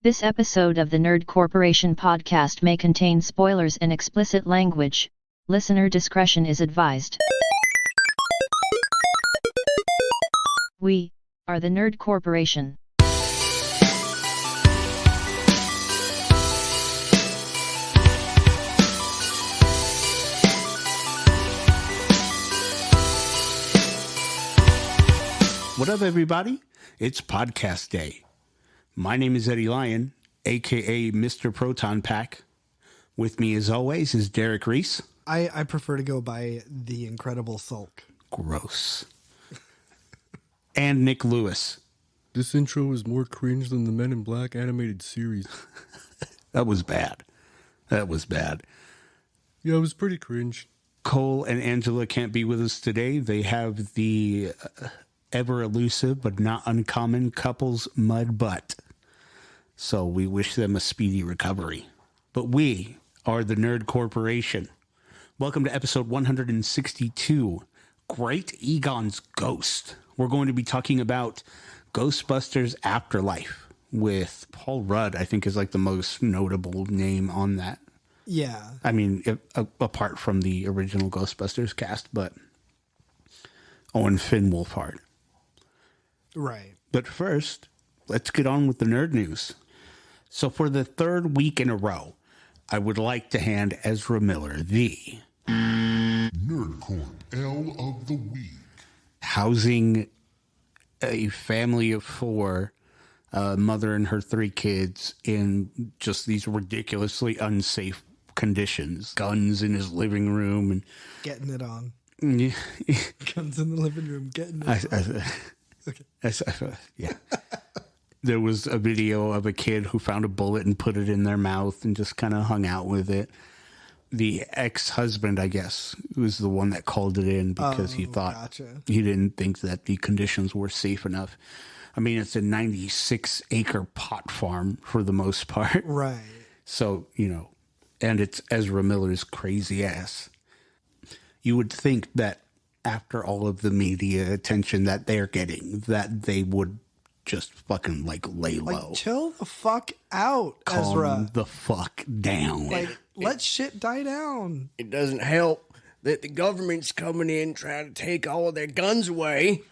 This episode of the Nerd Corporation podcast may contain spoilers and explicit language. Listener discretion is advised. We are the Nerd Corporation. What up, everybody? It's podcast day. My name is Eddie Lyon, a.k.a. Mr. Proton Pack. With me, as always, is Derek Reese. I prefer to go by the Incredible Sulk. Gross. And Nick Lewis. This intro is more cringe than the Men in Black animated series. That was bad. Yeah, it was pretty cringe. Cole and Angela can't be with us today. They have the ever elusive but not uncommon couple's mud butt. So we wish them a speedy recovery. But we are the Nerd Corporation. Welcome to episode 162, Great Egon's Ghost. We're going to be talking about Ghostbusters Afterlife with Paul Rudd, I think is like the most notable name on that. Yeah. I mean, apart from the original Ghostbusters cast, but Owen Finn Wolfhard. Right. But first, let's get on with the nerd news. So for the third week in a row, I would like to hand Ezra Miller the Nerdcore L of the Week. Housing a family of four, mother and her three kids in just these ridiculously unsafe conditions. Guns in his living room and Getting it on. yeah. Guns in the living room, getting it on. Okay. Yeah. There was a video of a kid who found a bullet and put it in their mouth and just kind of hung out with it. The ex-husband, I guess, was the one that called it in because he thought he didn't think that the conditions were safe enough. I mean, it's a 96-acre pot farm for the most part. Right. So, and it's Ezra Miller's crazy ass. You would think that after all of the media attention that they're getting, that they would just fucking lay low. Like, chill the fuck out, Calm Ezra. the fuck down. Like, let shit die down. It doesn't help that the government's coming in trying to take all of their guns away.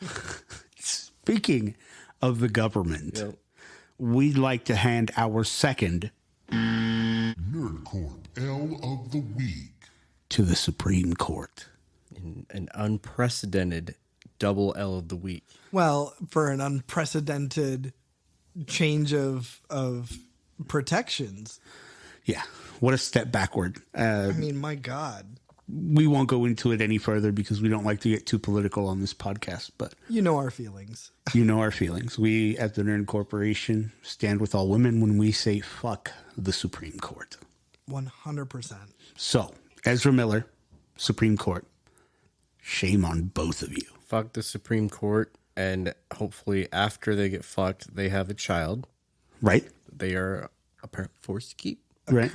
Speaking of the government, we'd like to hand our second Nerdcore L of the Week to the Supreme Court. An unprecedented double L of the week. Well, for an unprecedented change of protections. Yeah, what a step backward. I mean, my God. We won't go into it any further because we don't like to get too political on this podcast, but you know our feelings. You know our feelings. We, at the Nerd Corporation, stand with all women when we say fuck the Supreme Court. 100%. So, Ezra Miller, Supreme Court, shame on both of you. Fuck the Supreme Court, and hopefully after they get fucked, they have a child. Right. They are apparently forced to keep. Right. A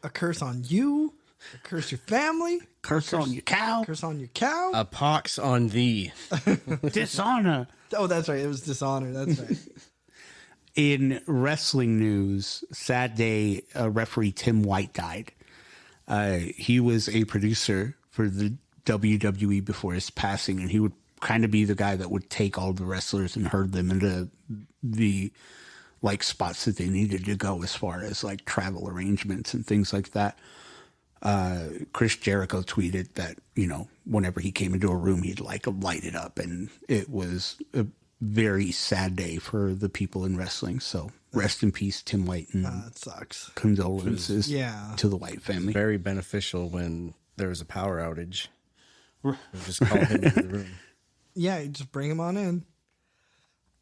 curse on you. A curse your family. Curse on your cow. Curse on your cow. A pox on thee. Dishonor. Oh, that's right. It was dishonor. That's right. In wrestling news, sad day, referee Tim White died. He was a producer for the WWE before his passing, and he would kind of be the guy that would take all the wrestlers and herd them into the spots that they needed to go as far as travel arrangements and things like that. Chris Jericho tweeted that, whenever he came into a room, he'd light it up, and it was a very sad day for the people in wrestling. So rest in peace, Tim White, and that sucks. Condolences to the White family. Very beneficial when there was a power outage. Just call him into the room. Yeah, you just bring him on in.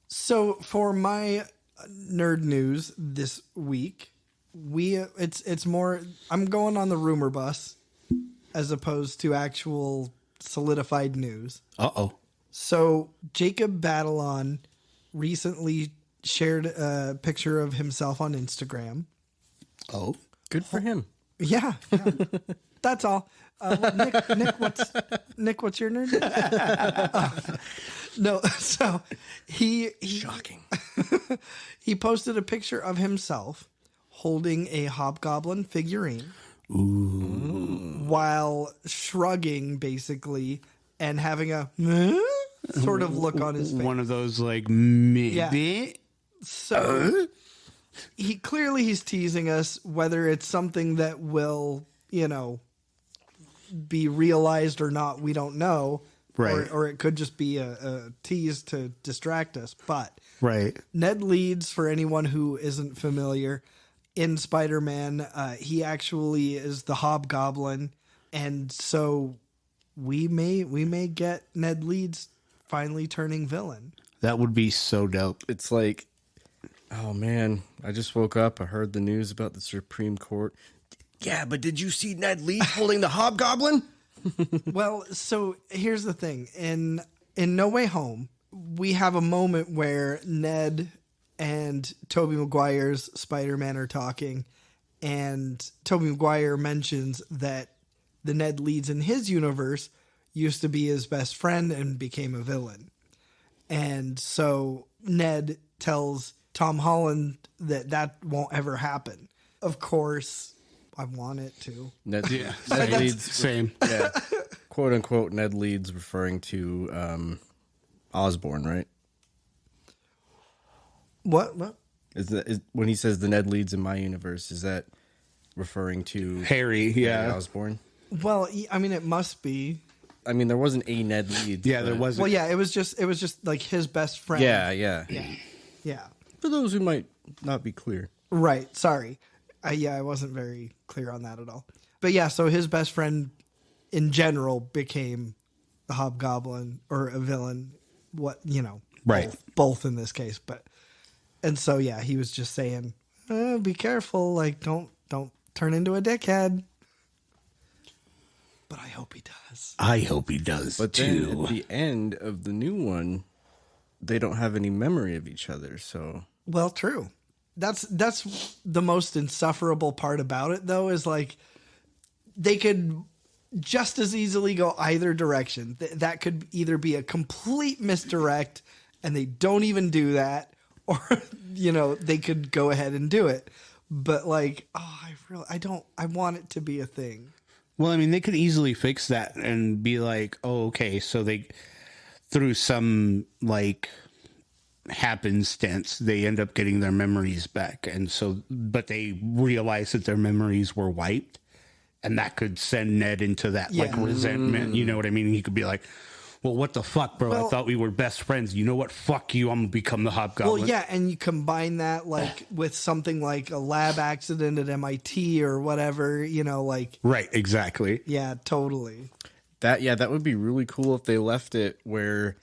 So for my nerd news this week, it's more, I'm going on the rumor bus as opposed to actual solidified news. Uh-oh. So Jacob Batalon recently shared a picture of himself on Instagram. Oh. Good for him. Yeah. That's all. Nick, what's your nerd? No, so he Shocking. he posted a picture of himself holding a hobgoblin figurine. While shrugging, basically, and having a sort of look on his face. One of those like maybe. Yeah. So he's teasing us, whether it's something that will, be realized or not, we don't know. Right. Or it could just be a tease to distract us. But Right. Ned Leeds, for anyone who isn't familiar, in Spider-Man, he actually is the Hobgoblin, and so we may get Ned Leeds finally turning villain. That would be so dope. It's like, oh man, I just woke up. I heard the news about the Supreme Court. Yeah, but did you see Ned Leeds holding the hobgoblin? Well, so here's the thing. In No Way Home, we have a moment where Ned and Tobey Maguire's Spider-Man are talking, and Tobey Maguire mentions that the Ned Leeds in his universe used to be his best friend and became a villain. And so Ned tells Tom Holland that won't ever happen. Of course, I want it to. Ned Ned Leeds, Same. yeah, quote unquote. Ned Leeds referring to Osborn, right? What? Is when he says the Ned Leeds in my universe, is that referring to Harry, yeah. Osborn? Well, I mean, it must be. I mean, there wasn't a Ned Leeds. Yeah, there but- wasn't. Well, yeah, it was just like his best friend. Yeah. Yeah. For those who might not be clear. Right. Sorry. I wasn't very clear on that at all. But yeah, so his best friend in general became the Hobgoblin or a villain. Right. Both in this case. And so, yeah, he was just saying, be careful. Like, don't turn into a dickhead. But I hope he does. I hope he does But too. then at the end of the new one, they don't have any memory of each other. So Well, true. That's the most insufferable part about it, though, is like they could just as easily go either direction. That could either be a complete misdirect, and they don't even do that, or they could go ahead and do it. But like, I want it to be a thing. Well, I mean, they could easily fix that and be like, oh, okay, so they, through some, like, happenstance, they end up getting their memories back. And so, but they realize that their memories were wiped. And that could send Ned into that, like, resentment. You know what I mean? He could be like, well, what the fuck, bro? Well, I thought we were best friends. You know what? Fuck you. I'm going to become the Hobgoblin. Well, yeah, and you combine that like with something like a lab accident at MIT or whatever, like. Right, exactly. Yeah, totally. that would be really cool if they left it where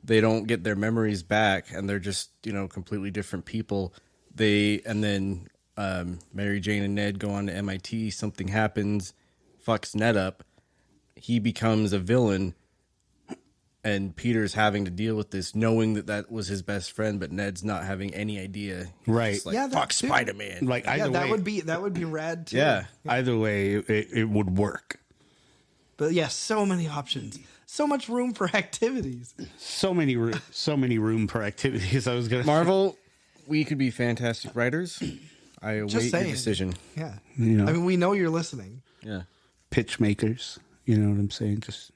they don't get their memories back and they're just, completely different people. And then Mary Jane and Ned go on to MIT, something happens, fucks Ned up, he becomes a villain, and Peter's having to deal with this, knowing that was his best friend, but Ned's not having any idea. He's Right. just like, Yeah, that fuck too. Spider-Man. Like, either Yeah, way, that would be rad too. Yeah. either way, it would work. But yeah, so many options. So much room for activities. So many room for activities. I was going to Marvel, we could be fantastic writers. I await your saying. decision. Yeah. I know. mean, we know you're listening. Yeah. pitch makers. You know what I'm saying? Just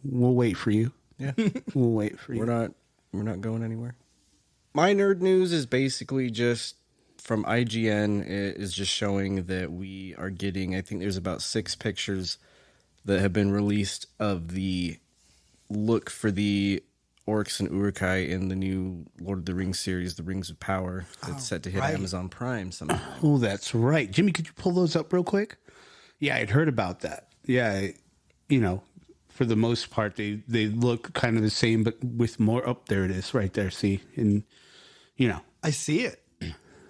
we'll wait for you. Yeah. We'll wait for you. We're not going anywhere. My nerd news is basically just from IGN. It is just showing that we are getting, I think there's about 6 pictures that have been released of the look for the Orcs and Uruk-hai in the new Lord of the Rings series, The Rings of Power, that's set to hit right. Amazon Prime sometime. Oh, that's right. Jimmy, could you pull those up real quick? Yeah, I'd heard about that. Yeah, for the most part, they look kind of the same, but with more. Oh, there it is, right there. See, and I see it.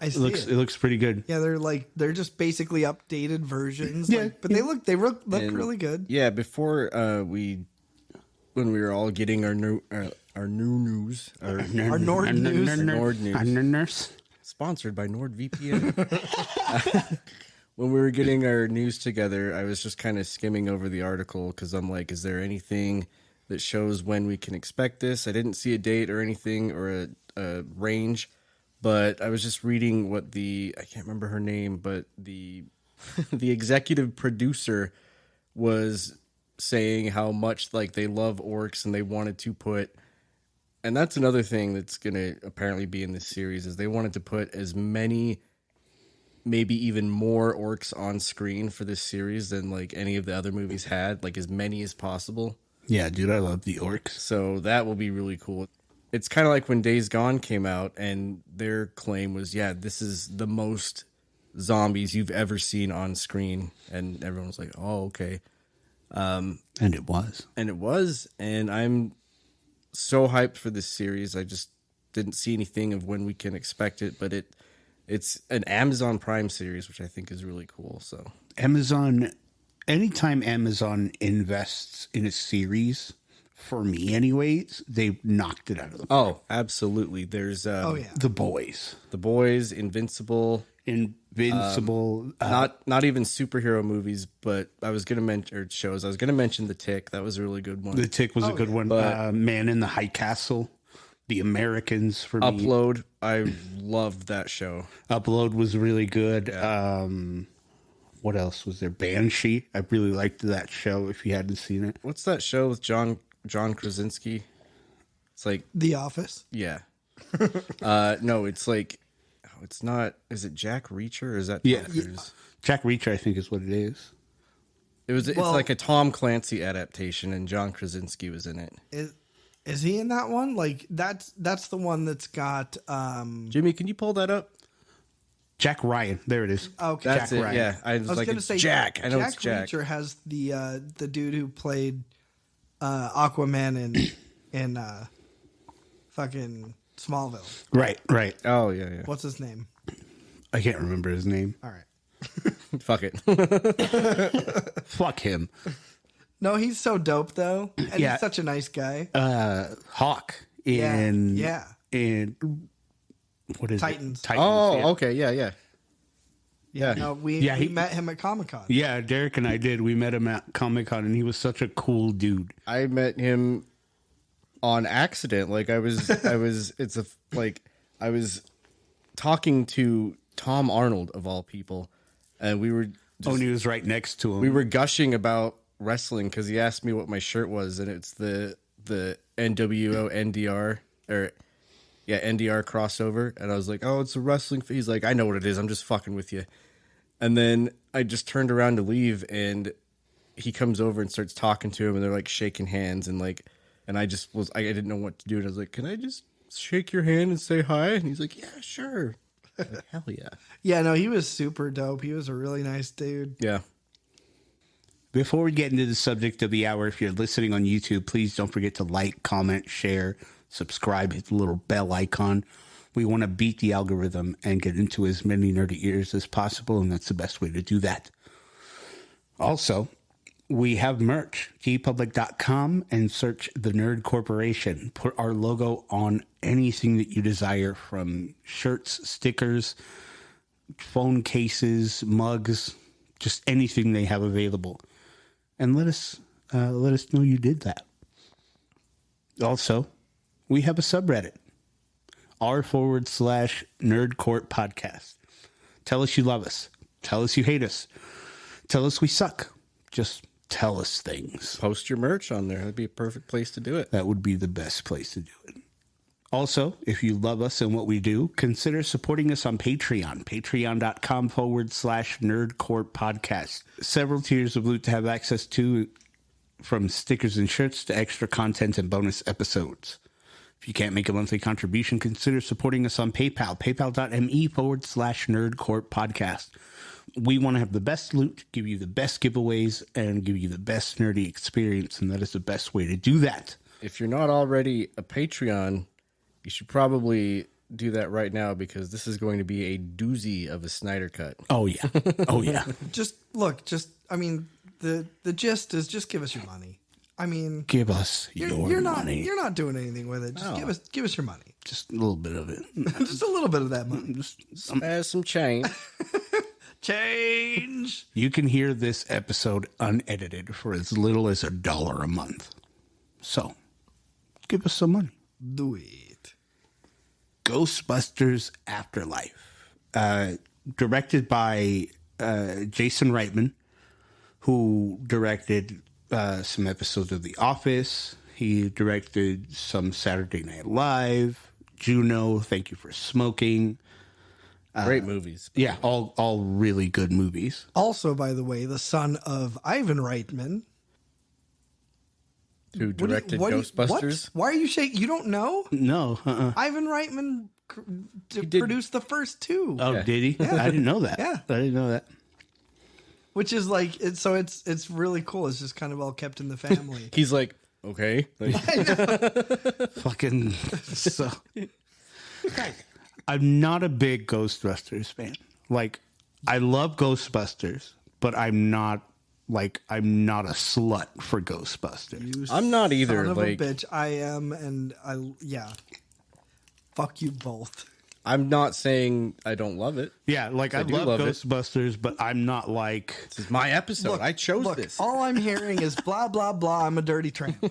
it looks pretty good. Yeah, they're just basically updated versions. Yeah, but they look And, really good. Yeah, before when we were all getting our new news, our Nord news. Nord news. Nurse. Sponsored by NordVPN. when we were getting our news together, I was just kind of skimming over the article because I'm like, is there anything that shows when we can expect this? I didn't see a date or anything or a range, but I was just reading what I can't remember her name, but the the executive producer was saying how much like they love orcs and they wanted to put, and that's another thing that's going to apparently be in this series, is they wanted to put as many, maybe even more orcs on screen for this series than like any of the other movies had, like as many as possible. Yeah, dude, I love the orcs. So that will be really cool. It's kind of like when Days Gone came out and their claim was, yeah, this is the most zombies you've ever seen on screen. And everyone was like, oh, okay. And it was. And I'm so hyped for this series. I just didn't see anything of when we can expect it, but it's an Amazon Prime series, which I think is really cool. So anytime Amazon invests in a series, for me anyways, they've knocked it out of the park. Oh, absolutely. There's The Boys, Invincible, not even superhero movies, but I was gonna mention shows. I was gonna mention The Tick. That was a really good one. The Tick was a good one. But Man in the High Castle, The Americans for me. Upload. I loved that show. Upload was really good. Yeah. What else was there? Banshee. I really liked that show. If you hadn't seen it, What's that show with John Krasinski? It's like The Office. Yeah. No, it's like, it's not. Is it Jack Reacher or is that Tom Cruise? Jack Reacher, I think, is what it is. It's like a Tom Clancy adaptation, and John Krasinski was in it. Is he in that one? Like that's the one that's got. Jimmy, can you pull that up? Jack Ryan. There it is. Okay, That's Jack it. Ryan. Yeah, I was like, gonna it's say Jack. I know it's Jack. Reacher has the dude who played Aquaman in fucking Smallville. Right. Oh yeah. What's his name? I can't remember his name. All right. Fuck it. Fuck him. No, he's so dope though, and Yeah. he's such a nice guy. Hawk in Yeah. in what is Titans. it? Titans. Oh, yeah. okay, yeah. No, we met him at Comic-Con. Yeah, Derek and I did. We met him at Comic-Con, and he was such a cool dude. I met him on accident. Like I was talking to Tom Arnold of all people, and we were And he was right next to him. we were gushing about wrestling because he asked me what my shirt was, and it's the NWO NDR NDR crossover, and I was like, oh, it's a wrestling. He's like, I know what it is. I'm just fucking with you. And then I just turned around to leave, and he comes over and starts talking to him, and they're like shaking hands, and I didn't know what to do, and I was like, can I just shake your hand and say hi? And he's like, yeah, sure. Like, hell yeah. Yeah, no, he was super dope. He was a really nice dude. Yeah. Before we get into the subject of the hour, if you're listening on YouTube, please don't forget to like, comment, share, subscribe, hit the little bell icon. We want to beat the algorithm and get into as many nerdy ears as possible, and that's the best way to do that. Also, we have merch, tpublic.com, and search the Nerd Corporation. Put our logo on anything that you desire, from shirts, stickers, phone cases, mugs, just anything they have available. And let us know you did that. Also, we have a subreddit, r/Nerdcourt podcast. Tell us you love us. Tell us you hate us. Tell us we suck. Just tell us things. Post your merch on there. That'd be a perfect place to do it. That would be the best place to do it. Also, if you love us and what we do, consider supporting us on Patreon, patreon.com/Nerdcourt podcast. Several tiers of loot to have access to, from stickers and shirts to extra content and bonus episodes. If you can't make a monthly contribution, consider supporting us on PayPal, paypal.me/Nerdcourt podcast. We want to have the best loot, give you the best giveaways, and give you the best nerdy experience, and that is the best way to do that. If you're not already a Patreon, you should probably do that right now, because this is going to be a doozy of a Snyder cut. Oh, yeah. Oh, yeah. The gist is just give us your money. I mean, Give us your money. You're not doing anything with it. Just give us your money. Just a little bit of it. Just a little bit of that money. Just Some change. Change. You can hear this episode unedited for as little as $1 a month. So, give us some money. Do it. Ghostbusters Afterlife. Directed by Jason Reitman, who directed some episodes of The Office. He directed some Saturday Night Live, Juno, Thank You for Smoking. Great movies. Yeah, all really good movies. Also, by the way, the son of Ivan Reitman. Who directed Ghostbusters? Why are you shaking? You don't know? No. Ivan Reitman produced the first two. Oh, Yeah. did he? I didn't know that. Yeah. I didn't know that. Which is like, it's really cool. It's just kind of all kept in the family. He's like, okay. Like, Fucking so. I'm not a big Ghostbusters fan. Like, I love Ghostbusters, but I'm not a slut for Ghostbusters. You I'm not either, Son of like- a bitch. I am, and yeah. Fuck you both. I'm not saying I don't love it. Yeah, like I do love love it. Ghostbusters, but I'm not like This is my episode. I chose this. All I'm hearing is blah, blah, blah. I'm a dirty tramp.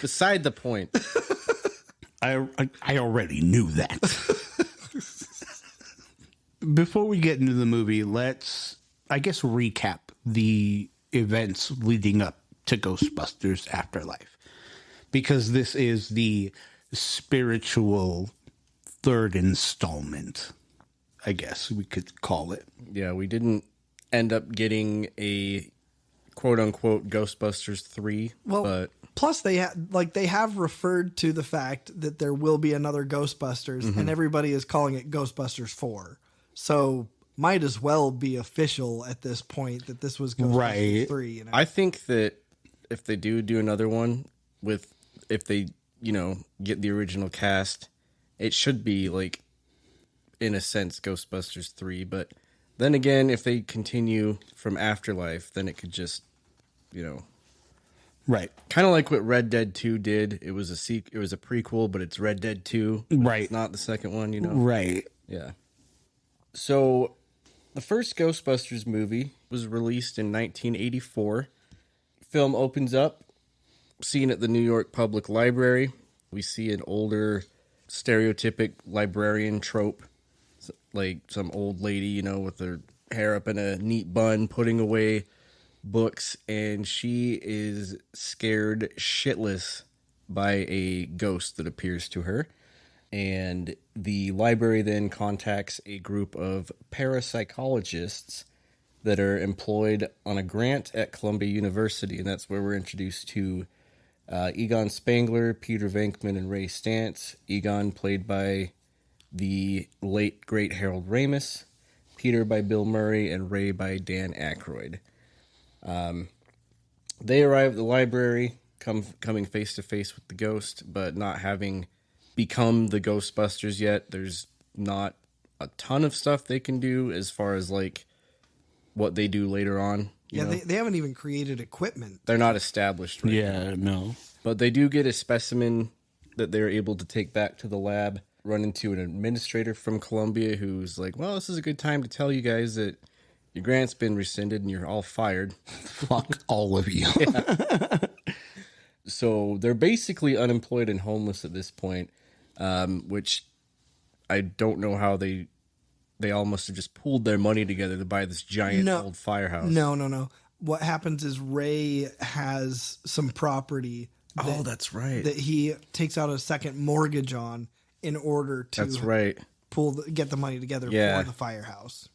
Beside the point. I already knew that. Before we get into the movie, let's, I guess, recap the events leading up to Ghostbusters Afterlife. Because this is the spiritual third installment, I guess we could call it. Yeah, we didn't end up getting a quote-unquote Ghostbusters 3, Well, but plus they have referred to the fact that there will be another Ghostbusters, and everybody is calling it Ghostbusters 4. So might as well be official at this point that this was Ghostbusters Right. 3. You know? I think that if they do another one if they, get the original cast, it should be like, in a sense, Ghostbusters 3. But then again, if they continue from Afterlife, then it could just, Right. kind of like what Red Dead 2 did. It was it was a prequel, but it's Red Dead 2. Right. It's not the second one, Right. Yeah. So, the first Ghostbusters movie was released in 1984. Film opens up, scene at the New York Public Library. We see an older, stereotypic librarian trope, like some old lady, with her hair up in a neat bun, putting away books, and she is scared shitless by a ghost that appears to her. And the library then contacts a group of parapsychologists that are employed on a grant at Columbia University. And that's where we're introduced to Egon Spangler, Peter Venkman, and Ray Stantz. Egon played by the late, great Harold Ramis. Peter by Bill Murray, and Ray by Dan Aykroyd. They arrive at the library, coming face to face with the ghost, but not having become the Ghostbusters yet. There's not a ton of stuff they can do as far as like what they do later on. you know? They haven't even created equipment. They're not established right now. Yeah, no. But they do get a specimen that they're able to take back to the lab, run into an administrator from Columbia who's like, well, this is a good time to tell you guys that your grant's been rescinded and you're all fired. Fuck all of you. So they're basically unemployed and homeless at this point, which I don't know how they all must have just pooled their money together to buy this giant old firehouse. No. What happens is Ray has some property That's right. that he takes out a second mortgage on in order to That's right. get the money together Yeah. for the firehouse.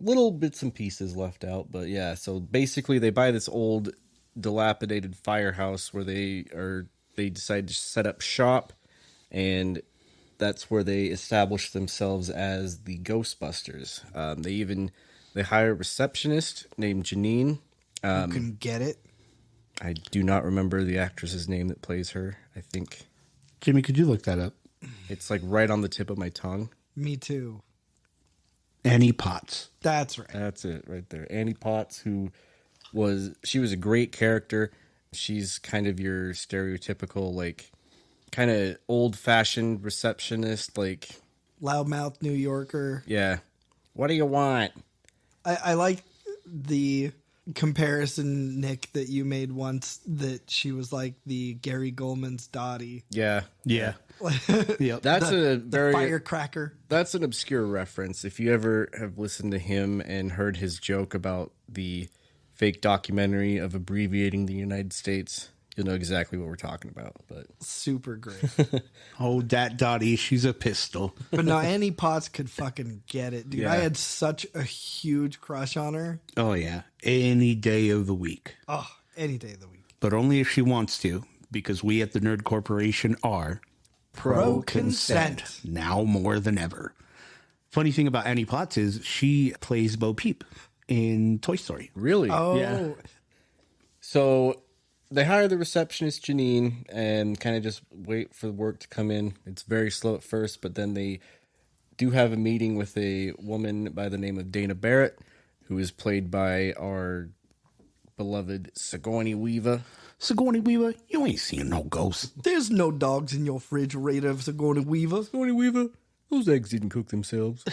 Little bits and pieces left out, but yeah. So basically, they buy this old, dilapidated firehouse where they decide to set up shop, and that's where they establish themselves as the Ghostbusters. They hire a receptionist named Janine. You can get it. I do not remember the actress's name that plays her. I think Jimmy, could you look that up? it's like right on the tip of my tongue. Me too. Annie Potts. That's right. That's it right there. Annie Potts, she was a great character. She's kind of your stereotypical, like, kind of old-fashioned receptionist, like, Loudmouth New Yorker. yeah, What do you want? I like the comparison, Nick, that you made once, that she was like the Gary Goldman's Dottie. Yeah. Yeah. Yep. That's a The very firecracker. That's an obscure reference. If you ever have listened to him and heard his joke about the fake documentary of abbreviating the United States, you'll know exactly what we're talking about. But Super great. Oh, that Dottie, she's a pistol. But no, Annie Potts could fucking get it, dude. Yeah. I had such a huge crush on her. Oh, yeah. Any day of the week. Oh, any day of the week. But only if she wants to, because we at the Nerd Corporation are Pro-consent. now more than ever. Funny thing about Annie Potts is she plays Bo Peep in Toy Story. really? Oh, Yeah. So they hire the receptionist, Janine, and kind of just wait for the work to come in. It's very slow at first, but then they do have a meeting with a woman by the name of Dana Barrett, who is played by our beloved Sigourney Weaver. Sigourney Weaver, you ain't seen no ghosts. there's no dogs in your refrigerator, Sigourney Weaver. Sigourney Weaver, those eggs didn't cook themselves.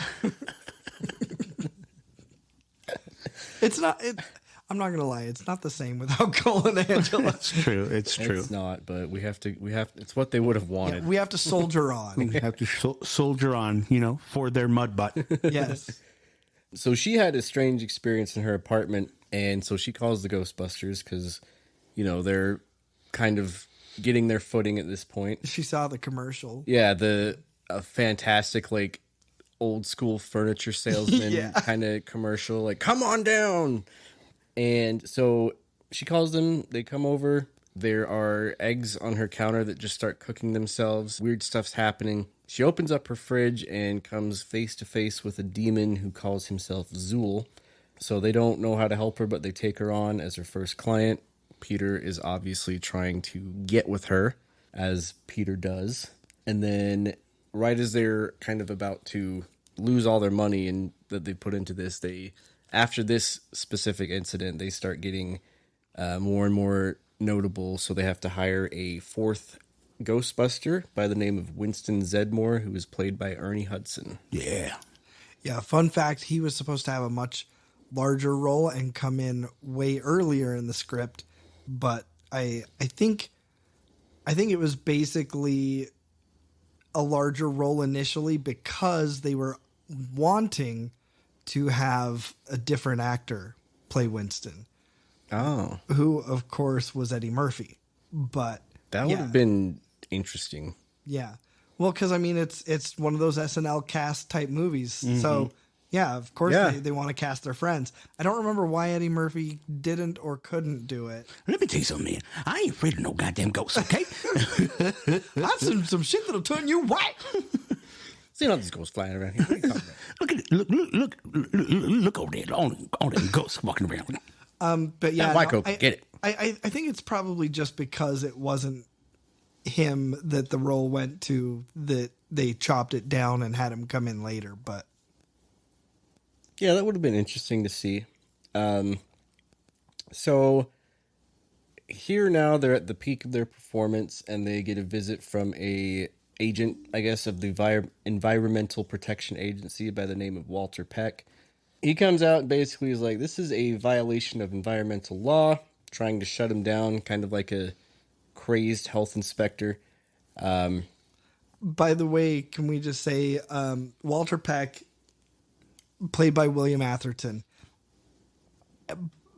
It's not. I'm not gonna lie. It's not the same without Cole and Angela. It's true. It's true. It's not, but we have. It's what they would have wanted. We have to soldier on. We have to soldier on, for their mud butt. Yes. So she had a strange experience in her apartment, and so she calls the Ghostbusters because, they're kind of getting their footing at this point. She saw the commercial. Yeah, a fantastic old school furniture salesman Yeah. kind of commercial, like come on down. And so she calls them. They come over. There are eggs on her counter that just start cooking themselves. Weird stuff's happening. She opens up her fridge and comes face to face with a demon who calls himself Zool. So they don't know how to help her, but they take her on as her first client. Peter is obviously trying to get with her, as Peter does. And then right as they're kind of about to lose all their money and that they put into this, after this specific incident, they start getting more and more notable. So they have to hire a fourth Ghostbuster by the name of Winston Zedmore, who is played by Ernie Hudson. Yeah. Yeah. Fun fact: he was supposed to have a much larger role and come in way earlier in the script, but I think it was basically a larger role initially because they were wanting to have a different actor play Winston. Oh, Who, of course, was Eddie Murphy. But that would have been interesting. yeah. Well, because it's one of those SNL cast type movies. Mm-hmm. So yeah, of course Yeah. they want to cast their friends. I don't remember why Eddie Murphy didn't or couldn't do it. Let me tell you something, man. I ain't afraid of no goddamn ghosts, okay? That's some shit that'll turn you white. See all these ghosts flying around here. What are you talking about? Look at it. Look over there. All them ghosts walking around. But yeah, White Coke, get it. I think it's probably just because it wasn't him that the role went to, that they chopped it down and had him come in later. But Yeah, that would have been interesting to see. So here now they're at the peak of their performance, and they get a visit from a agent, I guess, of the Environmental Protection Agency by the name of Walter Peck. He comes out and basically is like, this is a violation of environmental law, trying to shut him down, kind of like a crazed health inspector. by the way, can we just say Walter Peck, played by William Atherton,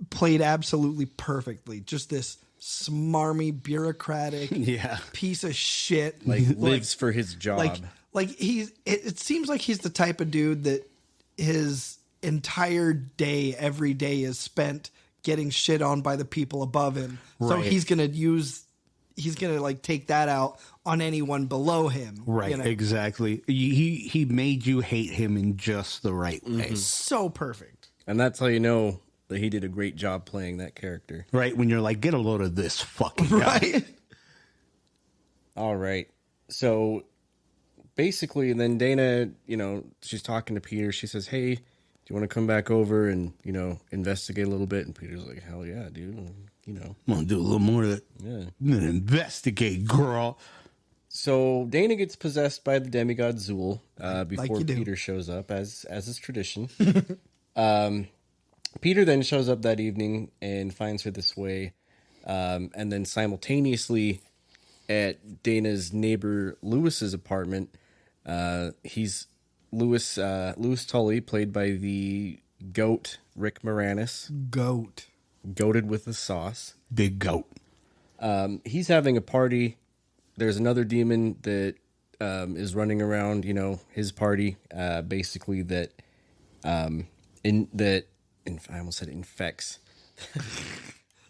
played absolutely perfectly. Just this smarmy, bureaucratic Yeah. piece of shit. Lives for his job. It seems like he's the type of dude that his entire day, every day, is spent getting shit on by the people above him. So Right. he's gonna take that out on anyone below him. Right, you know? exactly. He made you hate him in just the right way. So perfect. And that's how you know that he did a great job playing that character. Right, when you're like, get a load of this fucking guy. Right. All right. So basically, and then Dana, she's talking to Peter. She says, hey, do you want to come back over and, investigate a little bit? And Peter's like, hell yeah, dude. I'm gonna do a little more of that. Yeah. I'm gonna investigate, girl. So Dana gets possessed by the demigod Zool before you do. Peter shows up, as is tradition. Peter then shows up that evening and finds her this way, and then simultaneously at Dana's neighbor Lewis's apartment, he's Lewis Tully, played by the goat Rick Moranis, goated with the sauce. Big goat. He's having a party. There's another demon that is running around, his party, basically I almost said infects.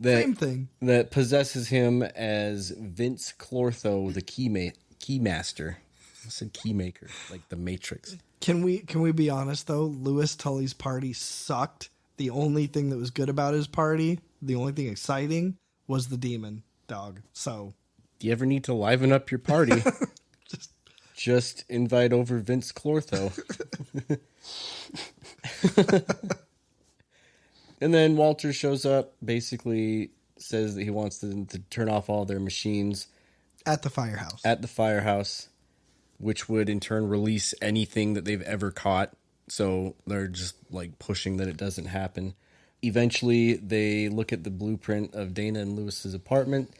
Same thing. That possesses him as Vince Clortho, the keymaster. I said keymaker, like the Matrix. Can we be honest though? Lewis Tully's party sucked. The only thing that was good about his party, the only thing exciting, was the demon dog. So, do you ever need to liven up your party? Just invite over Vince Clortho. And then Walter shows up, basically says that he wants them to turn off all their machines. At the firehouse. Which would in turn release anything that they've ever caught. So they're just like pushing that it doesn't happen. Eventually, they look at the blueprint of Dana and Lewis's apartment,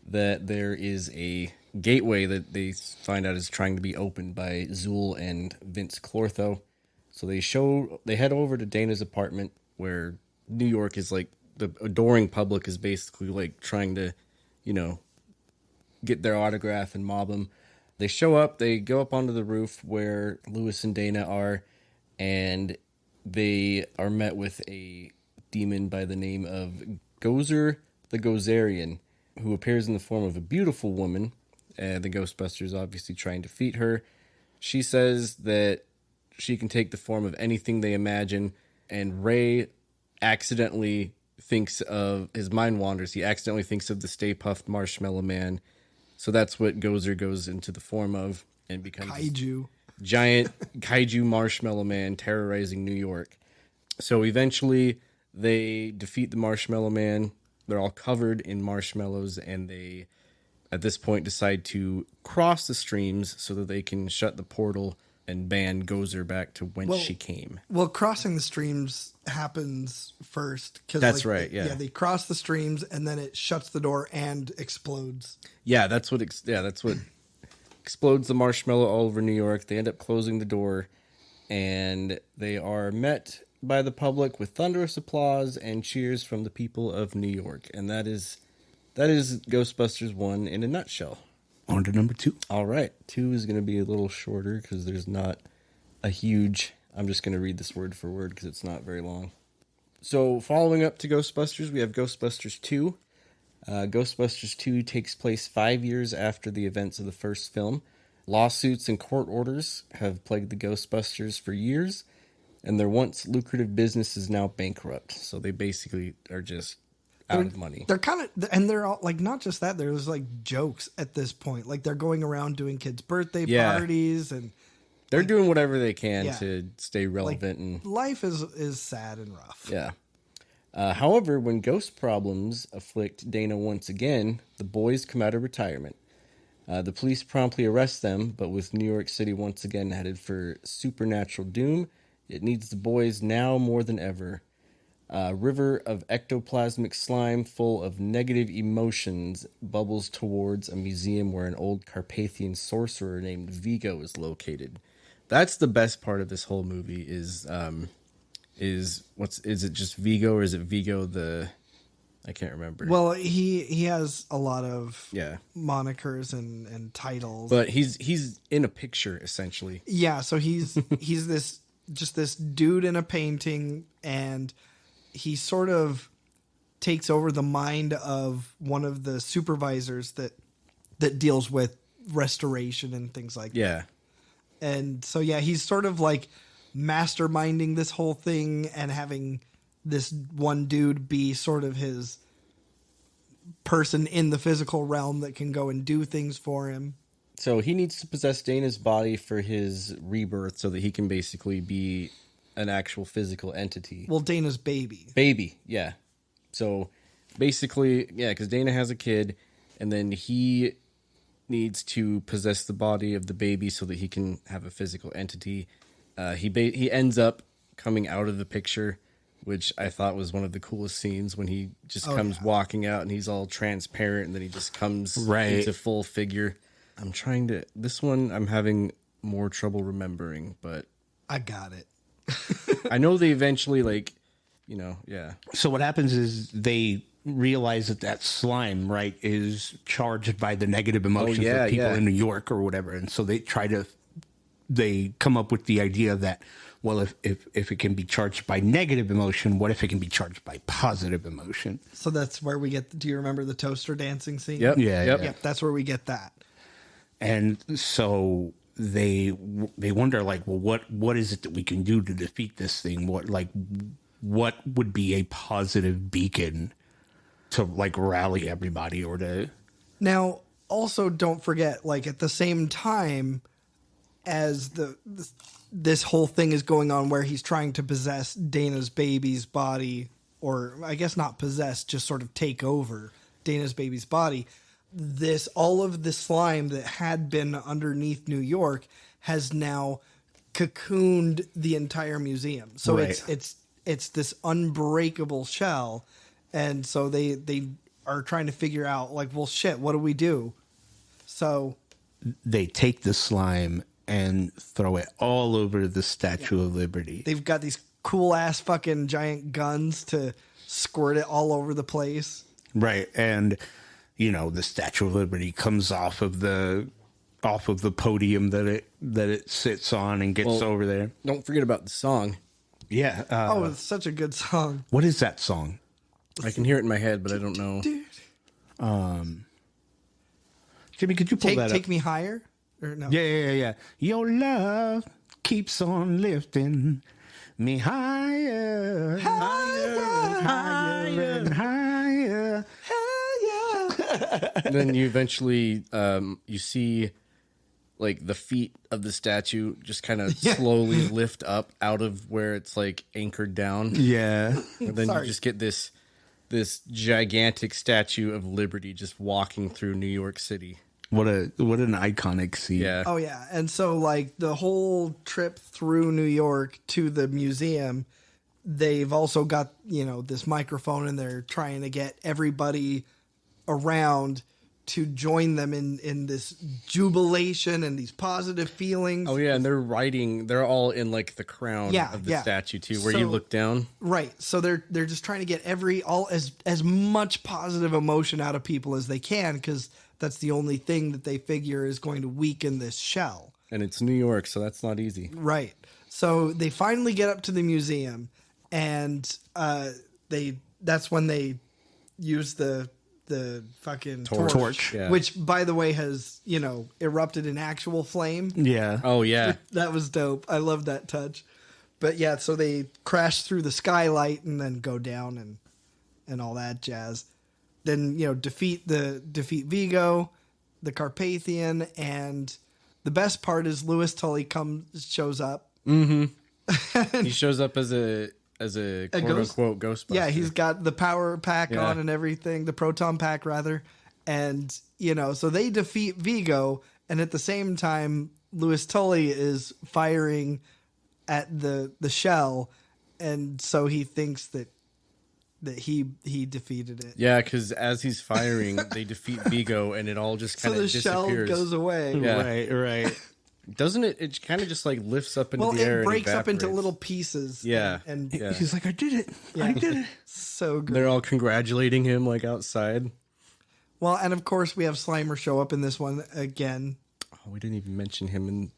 that there is a gateway that they find out is trying to be opened by Zool and Vince Clortho. So they head over to Dana's apartment, where New York is like, the adoring public is basically like trying to, get their autograph and mob them. They show up, they go up onto the roof where Lewis and Dana are, and they are met with a demon by the name of Gozer the Gozerian, who appears in the form of a beautiful woman. The Ghostbusters obviously try and defeat her. She says that she can take the form of anything they imagine, and Ray accidentally thinks of, his mind wanders, he accidentally thinks of the Stay Puft Marshmallow Man. So that's what Gozer goes into the form of and becomes Kaiju. Giant kaiju marshmallow man terrorizing New York. So eventually they defeat the Marshmallow Man. They're all covered in marshmallows, and they, at this point, decide to cross the streams so that they can shut the portal and ban Gozer back to whence she came. Well, crossing the streams happens first. That's right, yeah. Yeah, they cross the streams, and then it shuts the door and explodes. Yeah, that's what explodes the marshmallow all over New York. They end up closing the door, and they are met by the public with thunderous applause and cheers from the people of New York. And that is Ghostbusters 1 in a nutshell. On to number 2. All right. 2 is going to be a little shorter because there's not a huge... I'm just going to read this word for word because it's not very long. So following up to Ghostbusters, we have Ghostbusters 2. Ghostbusters 2 takes place 5 years after the events of the first film. Lawsuits and court orders have plagued the Ghostbusters for years, and their once lucrative business is now bankrupt. So they basically are just out of money. They're kind of, and they're all like, not just that, there's like jokes at this point. Like they're going around doing kids' birthday parties, and they're doing whatever they can to stay relevant. And life is sad and rough. Yeah. However, when ghost problems afflict Dana once again, the boys come out of retirement. The police promptly arrest them, but with New York City once again headed for supernatural doom, it needs the boys now more than ever. A river of ectoplasmic slime full of negative emotions bubbles towards a museum where an old Carpathian sorcerer named Vigo is located. That's the best part of this whole movie is it just Vigo, or is it Vigo I can't remember. Well, he has a lot of monikers and titles. But he's in a picture essentially. Yeah, so he's this dude in a painting, and he sort of takes over the mind of one of the supervisors that deals with restoration and things like that. And so, he's sort of like masterminding this whole thing and having this one dude be sort of his person in the physical realm that can go and do things for him. So he needs to possess Dana's body for his rebirth so that he can basically be an actual physical entity. Well, Dana's baby. Baby, yeah. So basically, because Dana has a kid, and then he needs to possess the body of the baby so that he can have a physical entity. He ends up coming out of the picture, which I thought was one of the coolest scenes when he just comes walking out and he's all transparent and then he just comes into full figure. This one I'm having more trouble remembering, but I got it. I know they eventually So what happens is they realize that slime, right, is charged by the negative emotions of people in New York or whatever. And so they come up with the idea that, well, if it can be charged by negative emotion, what if it can be charged by positive emotion? So that's where we get, do you remember the toaster dancing scene? Yep. Yep, that's where we get that. And so they wonder, like, well, what is it that we can do to defeat this thing? What would be a positive beacon to, like, rally everybody or to... Now, also don't forget, like, at the same time as this whole thing is going on where he's trying to possess Dana's baby's body, or I guess not possess, just sort of take over Dana's baby's body, all of the slime that had been underneath New York has now cocooned the entire museum. So it's this unbreakable shell. And so they are trying to figure out, like, well, shit, what do we do? So they take the slime and throw it all over the Statue of Liberty. They've got these cool ass fucking giant guns to squirt it all over the place. Right. And, you know, the Statue of Liberty comes off of the podium that it sits on and gets over there. Don't forget about the song. Yeah. It's such a good song. What is that song? I can hear it in my head, but I don't know. Jimmy, could you pull that up? Take Me Higher? Or no? Yeah. Your love keeps on lifting me higher, higher and higher. Then you eventually you see, like, the feet of the statue just kind of slowly lift up out of where it's, like, anchored down. Yeah. And then you just get this gigantic Statue of Liberty just walking through New York City. What an iconic scene. Yeah. Oh, yeah. And so, like, the whole trip through New York to the museum, they've also got, you know, this microphone, and they're trying to get everybody around to join them in this jubilation and these positive feelings. Oh, yeah, and they're all in, like, the crown of the statue, too, where you look down. Right. So they're just trying to get as much positive emotion out of people as they can, because that's the only thing that they figure is going to weaken this shell. And it's New York, so that's not easy. Right. So they finally get up to the museum, and that's when they use the fucking torch. Yeah. Which, by the way, has, you know, erupted in actual flame. Yeah. Oh, yeah. That was dope. I love that touch. But yeah, so they crash through the skylight and then go down and all that jazz. Then, you know, defeat Vigo, the Carpathian, and the best part is Louis Tully shows up. Mm-hmm. He shows up as a quote unquote Ghostbuster. Yeah, he's got the power pack on and everything, the proton pack rather. And, you know, so they defeat Vigo, and at the same time, Louis Tully is firing at the shell, and so he thinks that he defeated it. Yeah, because as he's firing, they defeat Vigo, and it all just kind of disappears. So the shell goes away. Yeah. Right. Doesn't it? It kind of just like lifts up into the air. Well, it breaks and up into evaporates. little pieces. Yeah. And He's like, I did it. I did it. So good. They're all congratulating him like outside. Well, and of course we have Slimer show up in this one again. Oh, we didn't even mention him in.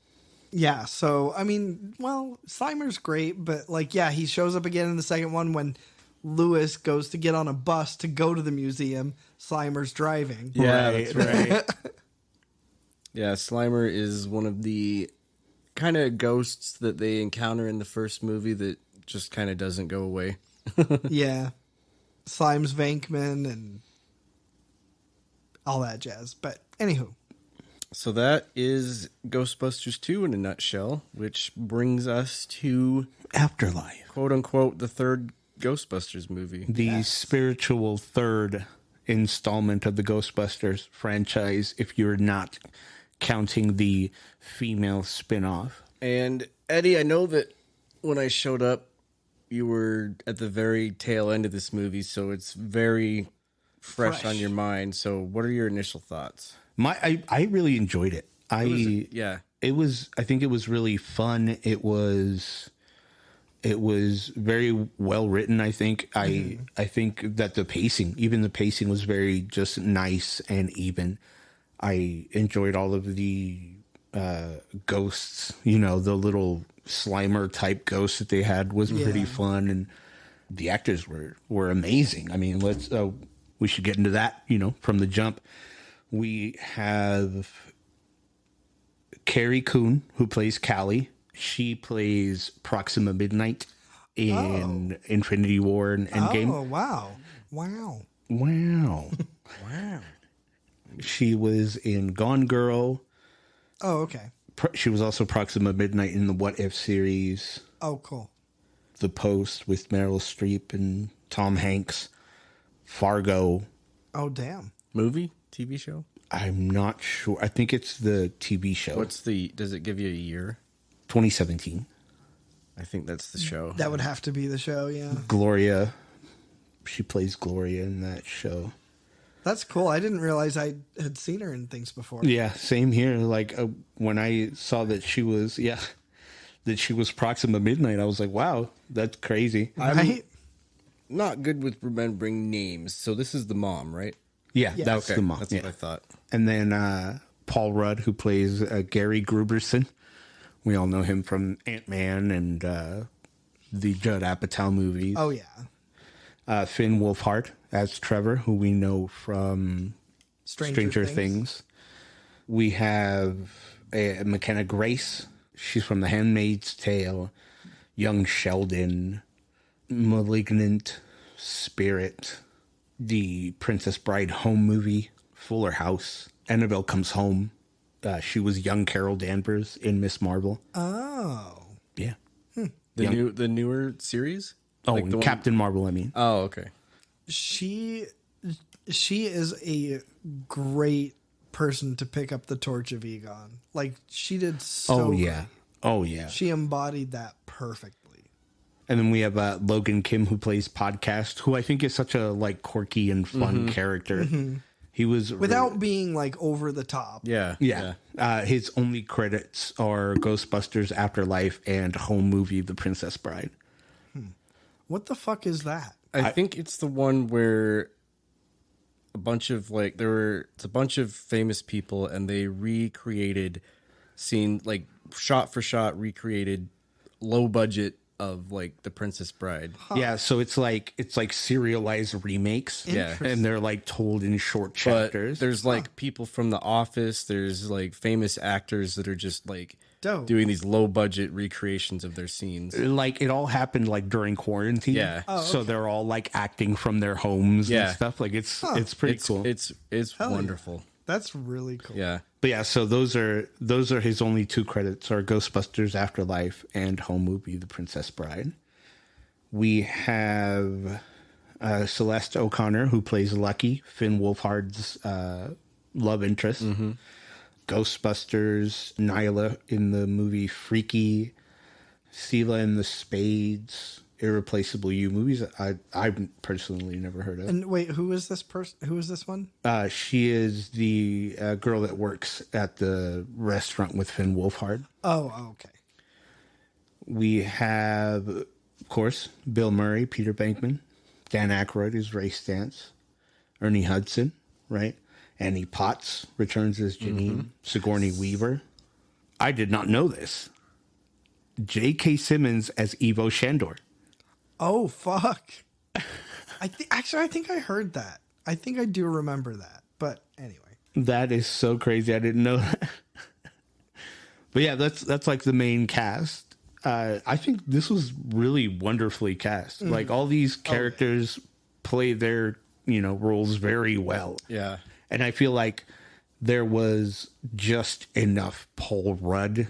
Yeah, so I mean, well, Slimer's great, but like, yeah, he shows up again in the second one when Lewis goes to get on a bus to go to the museum. Slimer's driving. Yeah, right. Yeah, Slimer is one of the kind of ghosts that they encounter in the first movie that just kind of doesn't go away. Yeah. Slime's Venkman and all that jazz. But anywho. So that is Ghostbusters 2 in a nutshell, which brings us to Afterlife. quote unquote the third Ghostbusters movie. The spiritual third installment of the Ghostbusters franchise if you're not counting the female spin-off. And Eddie, I know that when I showed up, you were at the very tail end of this movie, so it's very fresh on your mind. So what are your initial thoughts? I really enjoyed it. I think it was really fun. It was very well written. I think I think that the pacing was very just nice and even. I enjoyed all of the ghosts, the little Slimer type ghosts that they had was pretty fun, and the actors were amazing. I mean, we should get into that, from the jump. We have Carrie Coon, who plays Callie. She plays Proxima Midnight in Infinity War and Endgame. Oh, wow. Wow. She was in Gone Girl. Oh, okay. She was also Proxima Midnight in the What If series. Oh, cool. The Post with Meryl Streep and Tom Hanks. Fargo. Oh, damn. Movie? TV show? I'm not sure. I think it's the TV show. Does it give you a year? 2017. I think that's the show. That would have to be the show, yeah. Gloria. She plays Gloria in that show. That's cool. I didn't realize I had seen her in things before. Yeah, same here. Like when I saw that she was Proxima Midnight, I was like, wow, that's crazy. Right? I'm not good with remembering names, so this is the mom, right? Yeah, Yes. that's the mom. That's what I thought. And then Paul Rudd, who plays Gary Gruberson. We all know him from Ant-Man and the Judd Apatow movies. Oh, yeah. Finn Wolfhard as Trevor, who we know from Stranger Things. We have McKenna Grace. She's from The Handmaid's Tale. Young Sheldon. Malignant. Spirit. The Princess Bride home movie. Fuller House. Annabelle Comes Home. She was young Carol Danvers in Miss Marvel. Oh. Yeah. The newer series? Oh, Like the Captain Marvel, I mean. Oh, okay. She is a great person to pick up the torch of Egon. Like, she did so great. Oh, yeah. She embodied that perfectly. And then we have Logan Kim, who plays Podcast, who I think is such a quirky and fun character. Mm-hmm. He was without being over the top. Yeah. His only credits are Ghostbusters Afterlife and home movie The Princess Bride. What the fuck is that? I think it's the one where a bunch of it's a bunch of famous people and they recreated shot for shot recreated low budget of The Princess Bride. Yeah, so it's like serialized remakes. Yeah. And they're told in short chapters. But there's people from The Office, there's famous actors that are just Dope. doing these low budget recreations of their scenes. It all happened during quarantine. Yeah. Oh, okay. So they're all acting from their homes and stuff. It's pretty cool. It's wonderful. That's really cool. Yeah. But yeah, so those are his only two credits are Ghostbusters Afterlife and home movie The Princess Bride. We have Celeste O'Connor, who plays Lucky, Finn Wolfhard's love interest. Mm-hmm. Ghostbusters, Nyla in the movie Freaky, Sela in the Spades, Irreplaceable You movies I've personally never heard of. And wait, who is this person? Who is this one? She is the girl that works at the restaurant with Finn Wolfhard. Oh, okay. We have, of course, Bill Murray, Peter Venkman, Dan Aykroyd is Ray Stantz, Ernie Hudson, right? Annie Potts returns as Janine, Sigourney Weaver. I did not know this. J.K. Simmons as Ivo Shandor. Oh, fuck. I think I heard that. I think I do remember that. But anyway. That is so crazy. I didn't know that. But yeah, that's the main cast. I think this was really wonderfully cast. All these characters play their, roles very well. Yeah. And I feel like there was just enough Paul Rudd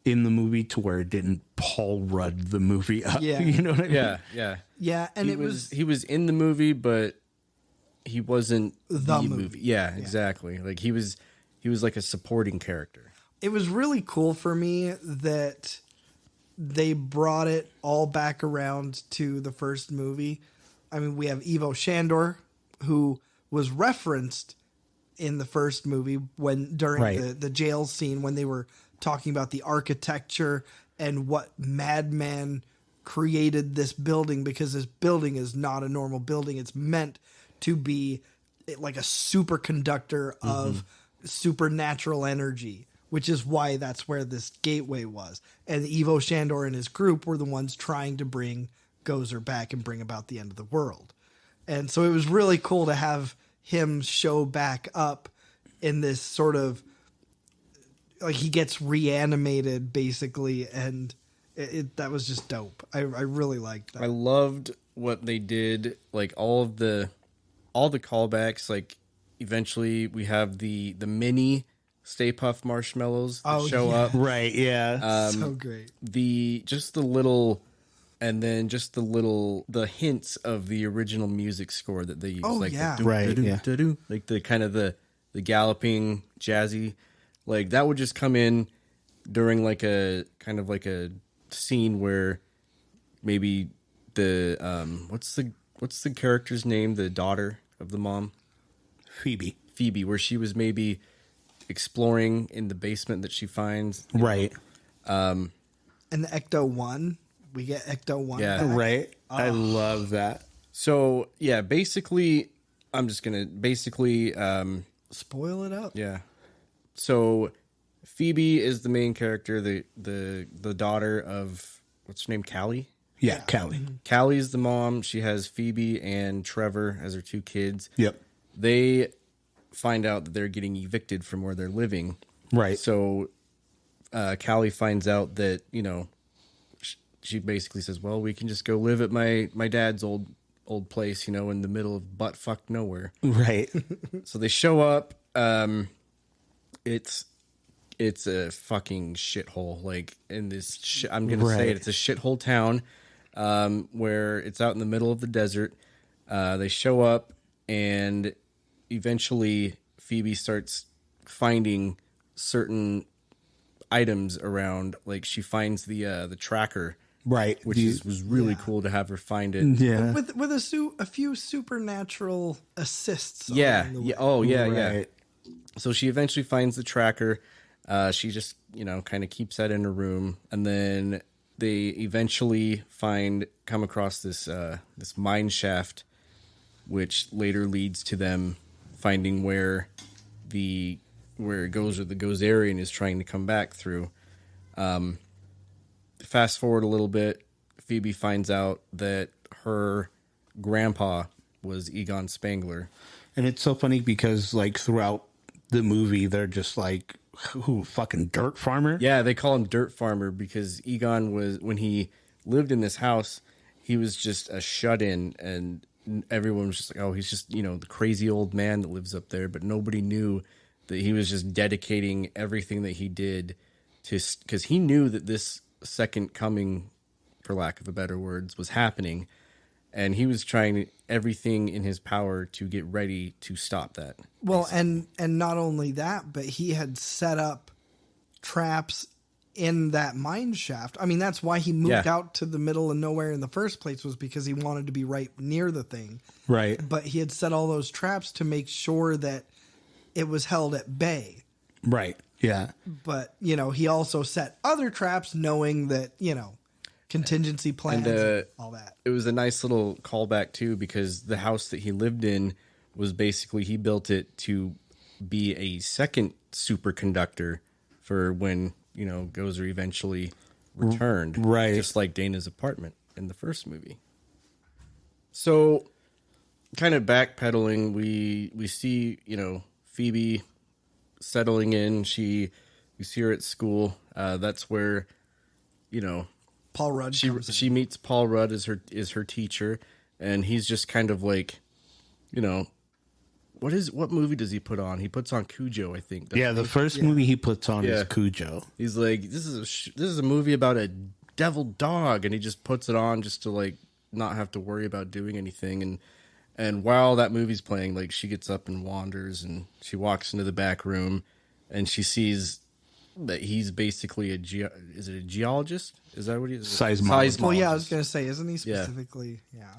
in the movie to where it didn't Paul Rudd the movie up. Yeah. You know what I mean? Yeah, and He was in the movie, but he wasn't The the movie. Yeah, exactly. Like he was like a supporting character. It was really cool for me that they brought it all back around to the first movie. I mean, we have Ivo Shandor, who was referenced in the first movie during the jail scene when they were talking about the architecture and what madman created this building, because this building is not a normal building. It's meant to be like a superconductor of supernatural energy, which is why that's where this gateway was. And Ivo Shandor and his group were the ones trying to bring Gozer back and bring about the end of the world. And so it was really cool to have him show back up in this sort of, like, he gets reanimated basically, and that was just dope. I really liked that. I loved what they did, like all the callbacks. Like eventually we have the mini Stay Puft marshmallows that show up. Right, yeah. So great. The hints of the original music score that they used. Oh, like yeah. Like the kind of the galloping jazzy, like that would just come in during like a kind of like a scene where maybe the what's the character's name, the daughter of the mom, Phoebe, where she was maybe exploring in the basement that she finds, right? And the Ecto 1, we get Ecto 1 Yeah. back. Right. I love that. So yeah, basically I'm just gonna Spoil it up. yeah. So Phoebe is the main character, the daughter of, what's her name, Callie? Yeah, Callie. Callie's the mom. She has Phoebe and Trevor as her two kids. Yep. They find out that they're getting evicted from where they're living. Right. So Callie finds out that, you know, she basically says, well, we can just go live at my dad's old place, you know, in the middle of buttfuck nowhere. Right. So they show up. It's a fucking shithole. Like in this, I'm gonna say it. It's a shithole town, where it's out in the middle of the desert. They show up, and eventually Phoebe starts finding certain items around. Like she finds the tracker, Right. which was really cool to have her find it. Yeah. With a few supernatural assists. Yeah. along the way. Yeah. Oh, yeah. Yeah. Right. So she eventually finds the tracker. She just, you know, kind of keeps that in her room, and then they eventually come across this mine shaft, which later leads to them finding where it goes, or the Gozerian is trying to come back through. Fast forward a little bit, Phoebe finds out that her grandpa was Egon Spangler. And it's so funny because, like, throughout the movie, they're just like, who, fucking dirt farmer? Yeah, they call him Dirt Farmer because Egon was, when he lived in this house, he was just a shut-in, and everyone was just like, oh, he's just, you know, the crazy old man that lives up there, but nobody knew that he was just dedicating everything that he did to, because he knew that this second coming, for lack of a better words, was happening, and he was trying everything in his power to get ready to stop that. Well, and not only that, but he had set up traps in that mine shaft. I mean, that's why he moved out to the middle of nowhere in the first place, was because he wanted to be right near the thing. Right. But he had set all those traps to make sure that it was held at bay. Right. Yeah. But, you know, he also set other traps knowing that, you know, contingency plans and all that. It was a nice little callback too, because the house that he lived in was basically, he built it to be a second superconductor for when, you know, Gozer eventually returned. Right. Just like Dana's apartment in the first movie. So kind of backpedaling, we see, you know, Phoebe settling in. We see her at school. That's where, you know, Paul Rudd she meets Paul Rudd as her teacher, and he's just kind of like, you know, what movie does he put on? He puts on Cujo, I think. Yeah, the first movie he puts on is Cujo. He's like, this is a movie about a devil dog, and he just puts it on just to like not have to worry about doing anything, And while that movie's playing, like, she gets up and wanders, and she walks into the back room, and she sees that he's basically is it a geologist? Is that what he is? Seismologist. Well, yeah, I was gonna say, isn't he specifically? Yeah.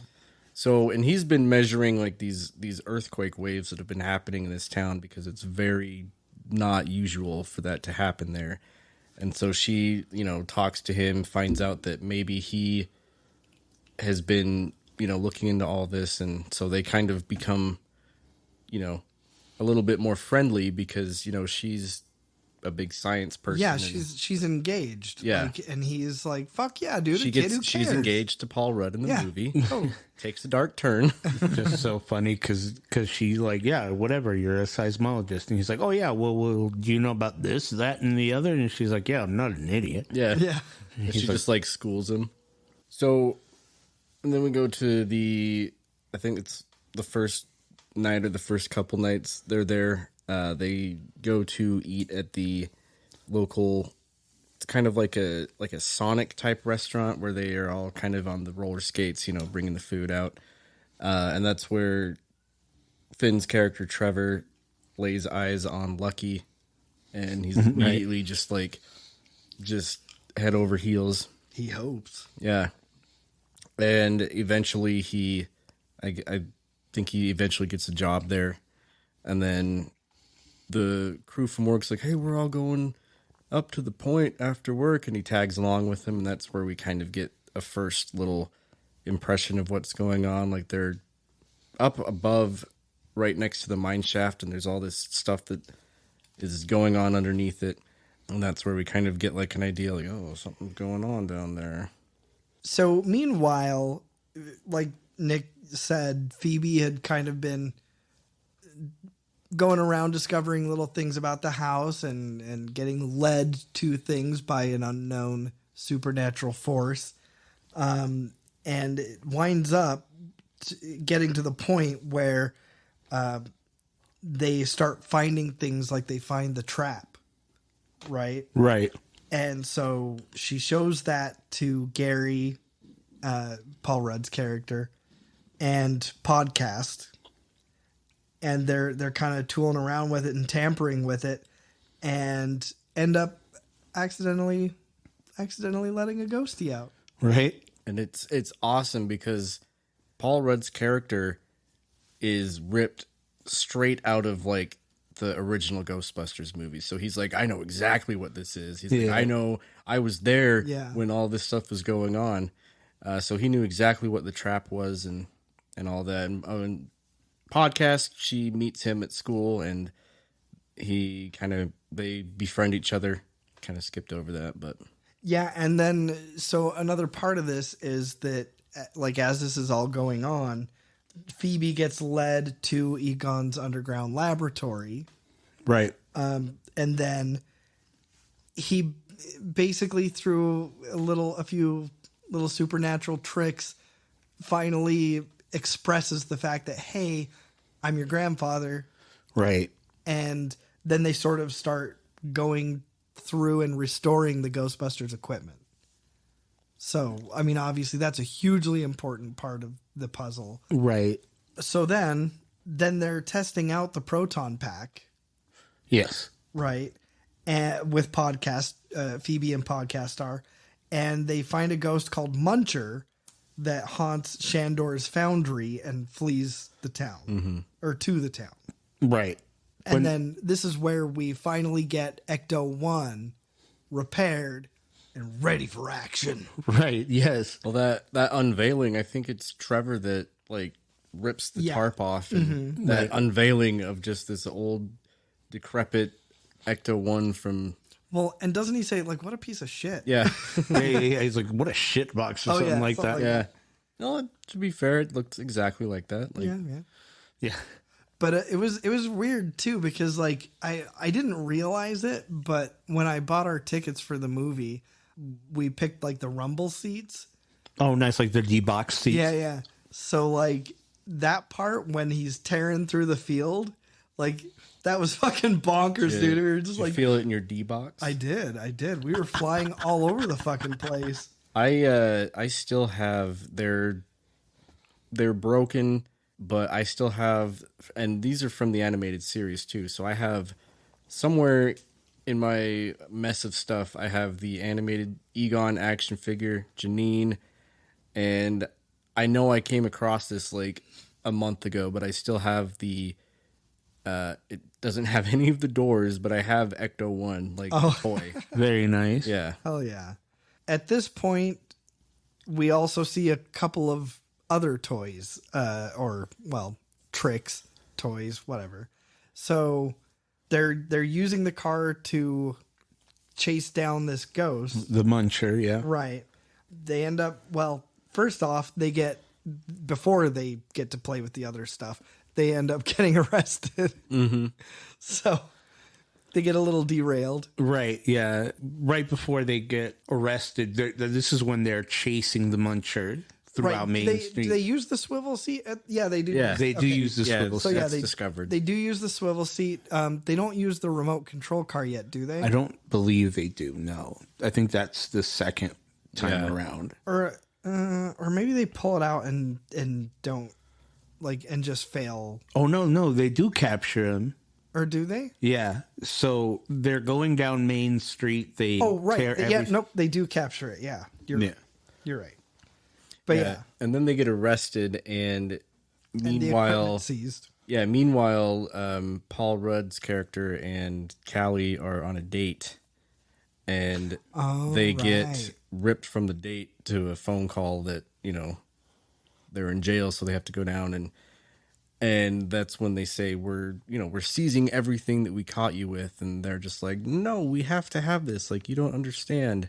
So, and he's been measuring like these earthquake waves that have been happening in this town because it's very not usual for that to happen there. And so she, talks to him, finds out that maybe he has been, looking into all this. And so they kind of become, a little bit more friendly because, she's a big science person. Yeah, she's engaged. Yeah. Like, and he's like, fuck yeah, dude. She's engaged to Paul Rudd in the movie. Oh. Takes a dark turn. Just so funny because she's like, yeah, whatever, you're a seismologist. And he's like, oh, yeah, well, do you know about this, that, and the other? And she's like, yeah, I'm not an idiot. Yeah. Yeah. And she just like schools him. So, and then we go to I think it's the first night or the first couple nights they're there. They go to eat at the local, it's kind of like a Sonic type restaurant where they are all kind of on the roller skates, bringing the food out. And that's where Finn's character, Trevor, lays eyes on Lucky, and he's immediately just head over heels. He hopes. Yeah. And eventually I think he eventually gets a job there. And then the crew from work's like, hey, we're all going up to the point after work. And he tags along with them. And that's where we kind of get a first little impression of what's going on. Like they're up above right next to the mine shaft. And there's all this stuff that is going on underneath it. And that's where we kind of get like an idea like, oh, something's going on down there. So meanwhile, like Nick said, Phoebe had kind of been going around discovering little things about the house and getting led to things by an unknown supernatural force. And it winds up getting to the point where they start finding things, like they find the trap, right? Right. And so she shows that to Gary, Paul Rudd's character, and Podcast. And they're kind of tooling around with it and tampering with it, and end up accidentally letting a ghostie out. Right. And it's awesome because Paul Rudd's character is ripped straight out of like the original Ghostbusters movie. So he's like, I know exactly what this is. He's like, I know, I was there when all this stuff was going on. So he knew exactly what the trap was and all that. And Podcast, she meets him at school and they befriend each other. Kind of skipped over that, but yeah. And then, so another part of this is that, like, as this is all going on, Phoebe gets led to Egon's underground laboratory. Right. And then he basically, through a few little supernatural tricks, finally expresses the fact that, hey, I'm your grandfather. Right. And then they sort of start going through and restoring the Ghostbusters equipment. So, I mean, obviously that's a hugely important part of the puzzle. Right. So then they're testing out the proton pack. Yes. Right. And with Phoebe and Podcast are, and they find a ghost called Muncher that haunts Shandor's foundry and flees the town, or to the town. Right. And then this is where we finally get Ecto-1 repaired and ready for action. Right. Yes. well, that unveiling, I think it's Trevor that like rips the tarp off, and that unveiling of just this old decrepit Ecto-1 from. Well, and doesn't he say, like, what a piece of shit? Yeah. Yeah, he's like, what a shit box or something like that. Yeah. No, to be fair, it looked exactly like that. Like, Yeah. But it was weird too, because like I didn't realize it, but when I bought our tickets for the movie, we picked like the rumble seats. Oh, nice, like the D-box seats. Yeah. So like that part when he's tearing through the field, like that was fucking bonkers, dude. We were just like, feel it in your D-box. I did. We were flying all over the fucking place. I still have their broken but I still have, and these are from the animated series too. So I have somewhere in my mess of stuff, I have the animated Egon action figure, Janine, and I know I came across this like a month ago, but I still have the. It doesn't have any of the doors, but I have Ecto 1, like the toy. Very nice. Yeah. Hell yeah. At this point, we also see a couple of other toys, tricks, toys, whatever. So they're using the car to chase down this ghost. The Muncher, yeah. Right. They end up, first off, before they get to play with the other stuff, they end up getting arrested. Mm-hmm. So they get a little derailed. Right, yeah. Right before they get arrested, this is when they're chasing the Muncher throughout Main Street. Do they use the swivel seat? Yeah, they do. Yeah. They do use the swivel So seat. yeah, That's discovered. They do use the swivel seat. They don't use the remote control car yet, do they? I don't believe they do, no. I think that's the second time around. Or maybe they pull it out and don't, and just fail. Oh, no, they do capture him. Or do they? Yeah. So they're going down Main Street. They tear everything. Nope, they do capture it. Yeah. You're right. But yeah. And then they get arrested, and meanwhile, and the seized. Yeah, Paul Rudd's character and Callie are on a date, and they get ripped from the date to a phone call that, they're in jail, so they have to go down, and that's when they say, we're seizing everything that we caught you with, and they're just like, no, we have to have this, like, you don't understand.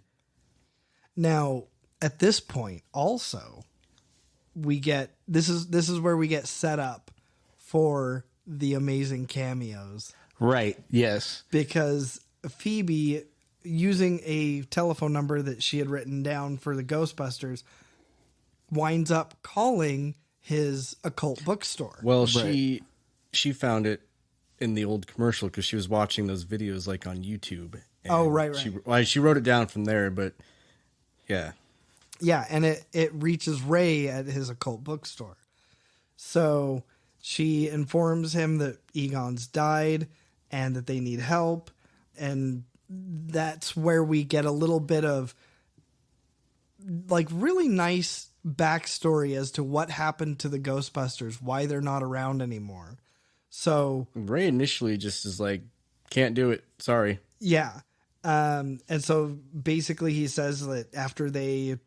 Now, at this point, also, we get this is where we get set up for the amazing cameos. Right, yes. Because Phoebe, using a telephone number that she had written down for the Ghostbusters, winds up calling his occult bookstore. Well, she found it in the old commercial because she was watching those videos like on YouTube. Right. She wrote it down from there, but yeah. Yeah, and it reaches Ray at his occult bookstore. So she informs him that Egon's died and that they need help. And that's where we get a little bit of really nice backstory as to what happened to the Ghostbusters, why they're not around anymore. So Ray initially just is like, can't do it. Sorry. Yeah. And so basically he says that after they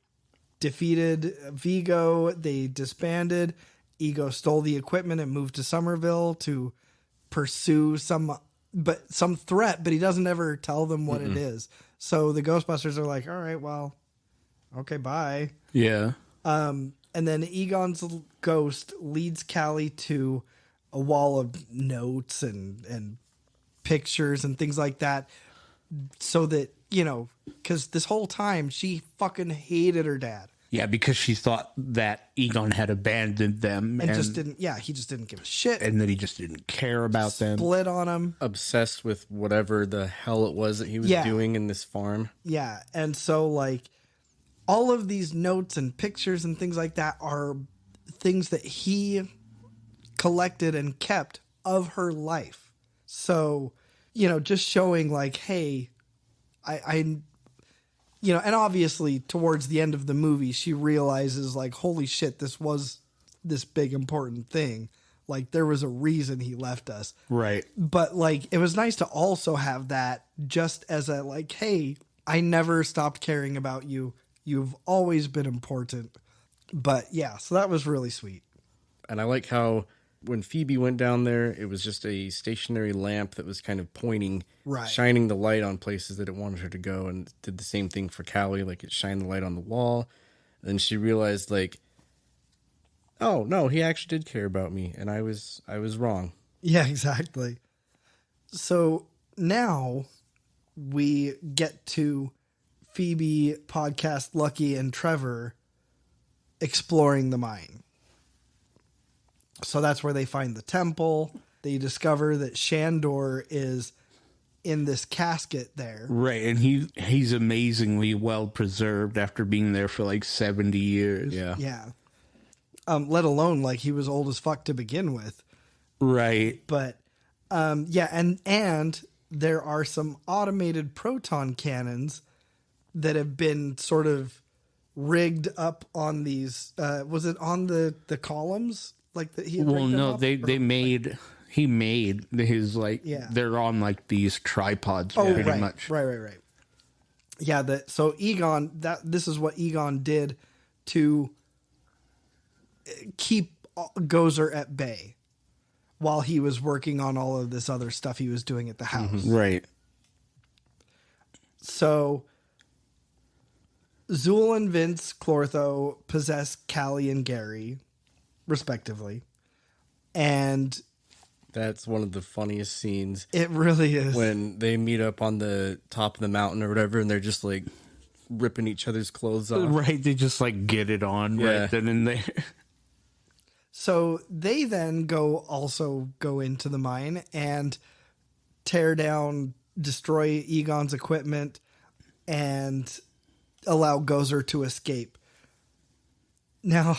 defeated Vigo, they disbanded. Ego stole the equipment and moved to Somerville to pursue some threat, but he doesn't ever tell them what it is. So the Ghostbusters are like, all right, well, okay, bye. Yeah. And then Egon's ghost leads Callie to a wall of notes and pictures and things like that, so that, because this whole time she fucking hated her dad. Yeah, because she thought that Egon had abandoned them. And just didn't, he just didn't give a shit. And that he just didn't care about them. Split on him. Obsessed with whatever the hell it was that he was doing in this farm. Yeah, and so, all of these notes and pictures and things like that are things that he collected and kept of her life. So, just showing hey, I and obviously towards the end of the movie, she realizes holy shit, this was this big important thing. There was a reason he left us. Right. But it was nice to also have that just as a hey, I never stopped caring about you. You've always been important. But yeah, so that was really sweet. And I like how when Phoebe went down there, it was just a stationary lamp that was kind of pointing, shining the light on places that it wanted her to go, and did the same thing for Callie. It shined the light on the wall. Then she realized oh no, he actually did care about me, and I was wrong. Yeah, exactly. So now we get to Phoebe, Podcast Lucky, and Trevor exploring the mine. So that's where they find the temple. They discover that Shandor is in this casket there. Right, and he's amazingly well preserved after being there for 70 years. Yeah. Yeah. let alone like he was old as fuck to begin with. Right. But yeah, and there are some automated proton cannons that have been sort of rigged up on these. Was it on the columns? Like that he had Well, rigged them no, up? he made his like they're on like these tripods pretty much. Right. Yeah, so Egon, this is what Egon did to keep Gozer at bay while he was working on all of this other stuff he was doing at the house. Right. So Zool and Vince Clortho possess Callie and Gary, respectively. And that's one of the funniest scenes. It really is. When they meet up on the top of the mountain or whatever, and they're just like ripping each other's clothes off. Right. They just like get it on right then and there. So they then go into the mine and tear down, destroy Egon's equipment, and allow Gozer to escape. Now,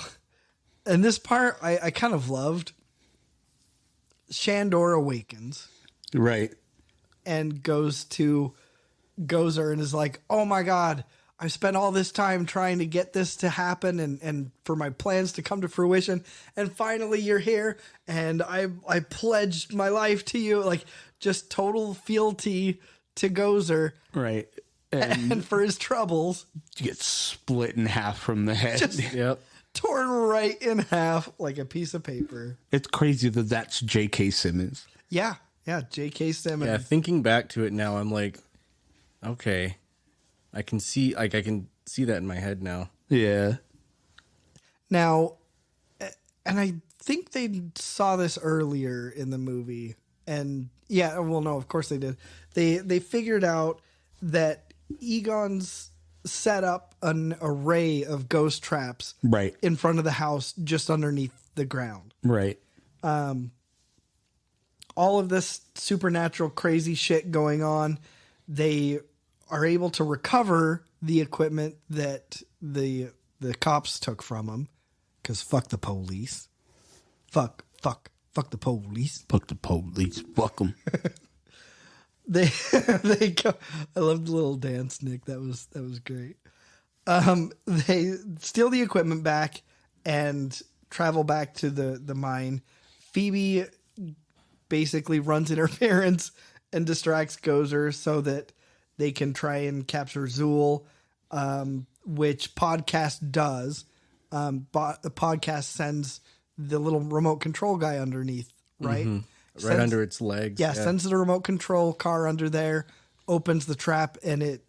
in this part, I kind of loved. Shandor awakens. Right. And goes to Gozer and is like, oh my God, I spent all this time trying to get this to happen and for my plans to come to fruition. And finally you're here and I pledged my life to you. Like just total fealty to Gozer. Right. And for his troubles. Gets split in half from the head. Yep. Torn right in half like a piece of paper. It's crazy that that's J.K. Simmons. Yeah. Yeah. J.K. Simmons. Yeah. Thinking back to it now, I'm like, okay. I can see that in my head now. Yeah. Now, and I think they saw this earlier in the movie, and yeah, well, no, of course they did. They figured out that Egon's set up an array of ghost traps right in front of the house, just underneath the ground. Right. All of this supernatural crazy shit going on. They are able to recover the equipment that the cops took from them, because fuck the police. Fuck the police. Fuck the police. Fuck them. They go. I love the little dance, Nick. That was great. They steal the equipment back and travel back to the mine. Phoebe basically runs interference and distracts Gozer so that they can try and capture Zool, which Podcast does. The Podcast sends the little remote control guy underneath, right? Mm-hmm. Right under its legs. Yeah, sends the remote control car under there, opens the trap, and it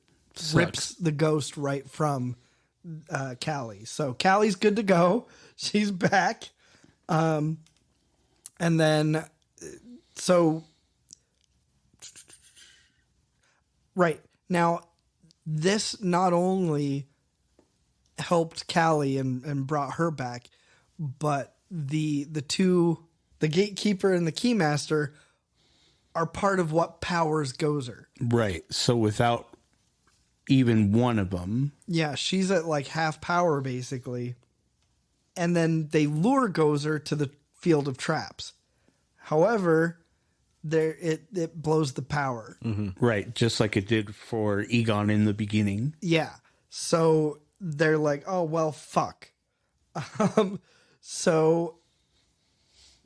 rips the ghost right from Callie. So Callie's good to go. She's back. And then, so... Right. Now, this not only helped Callie and brought her back, but the gatekeeper and the keymaster are part of what powers Gozer. Right. So without even one of them. Yeah, she's at like half power basically. And then they lure Gozer to the field of traps. However, it blows the power. Mm-hmm. Right. Just like it did for Egon in the beginning. Yeah. So they're like, oh, well, fuck. So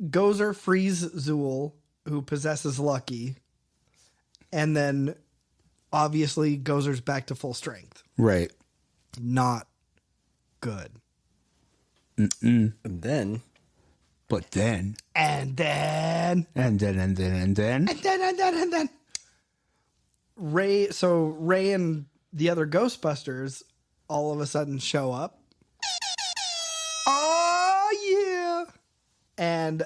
Gozer frees Zool, who possesses Lucky. And then obviously Gozer's back to full strength. Right. Not good. Mm-mm. And then... But then... And then... Ray and the other Ghostbusters all of a sudden show up. Oh, yeah! And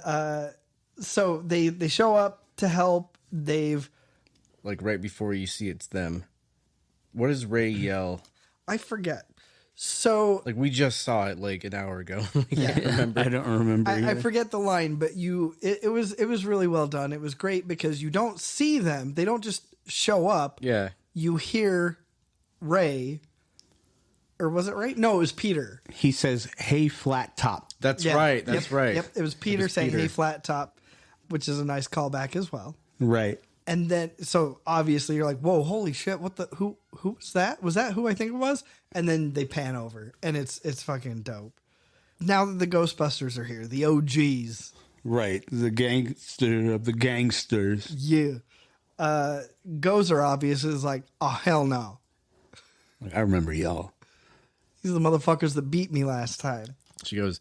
so they show up to help. They've... Like right before you see it's them. What does Ray yell? I forget. So like we just saw it like an hour ago. Yeah. I don't remember. I forget the line, but it was really well done. It was great because you don't see them. They don't just show up. Yeah. You hear Ray Or was it Ray? No, it was Peter. He says, "Hey, flat top." That's Yeah. right. That's right. Yep, it was Peter saying, "Hey, flat top," which is a nice callback as well. Right. And then, so obviously you're like, whoa, holy shit, what the, who was that? Was that who I think it was? And then they pan over, and it's fucking dope. Now that the Ghostbusters are here, the OGs. Right. The gangster of the gangsters. Yeah. Gozer obviously is like, oh, hell no. I remember y'all. These are the motherfuckers that beat me last time. She goes,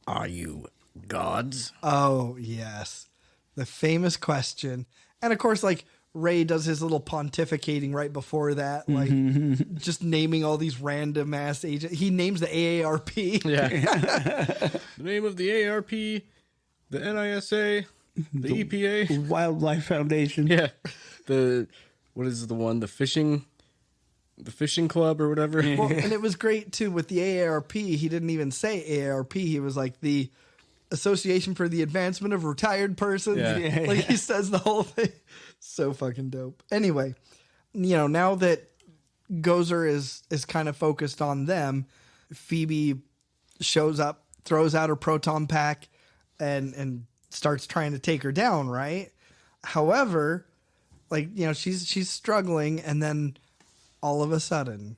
"Are you gods?" Oh, yes. The famous question. And of course, like, Ray does his little pontificating right before that, like just naming all these random ass agents. He names the AARP. Yeah. The name of the ARP, the NISA, the EPA, Wildlife Foundation. yeah, what is the one? The fishing club or whatever. Well, and it was great too with the AARP. He didn't even say AARP. He was like the Association for the Advancement of Retired Persons. Yeah. Like he says the whole thing. So fucking dope. Anyway, now that Gozer is kind of focused on them, Phoebe shows up, throws out her proton pack, and starts trying to take her down, right? However, like, she's struggling, and then all of a sudden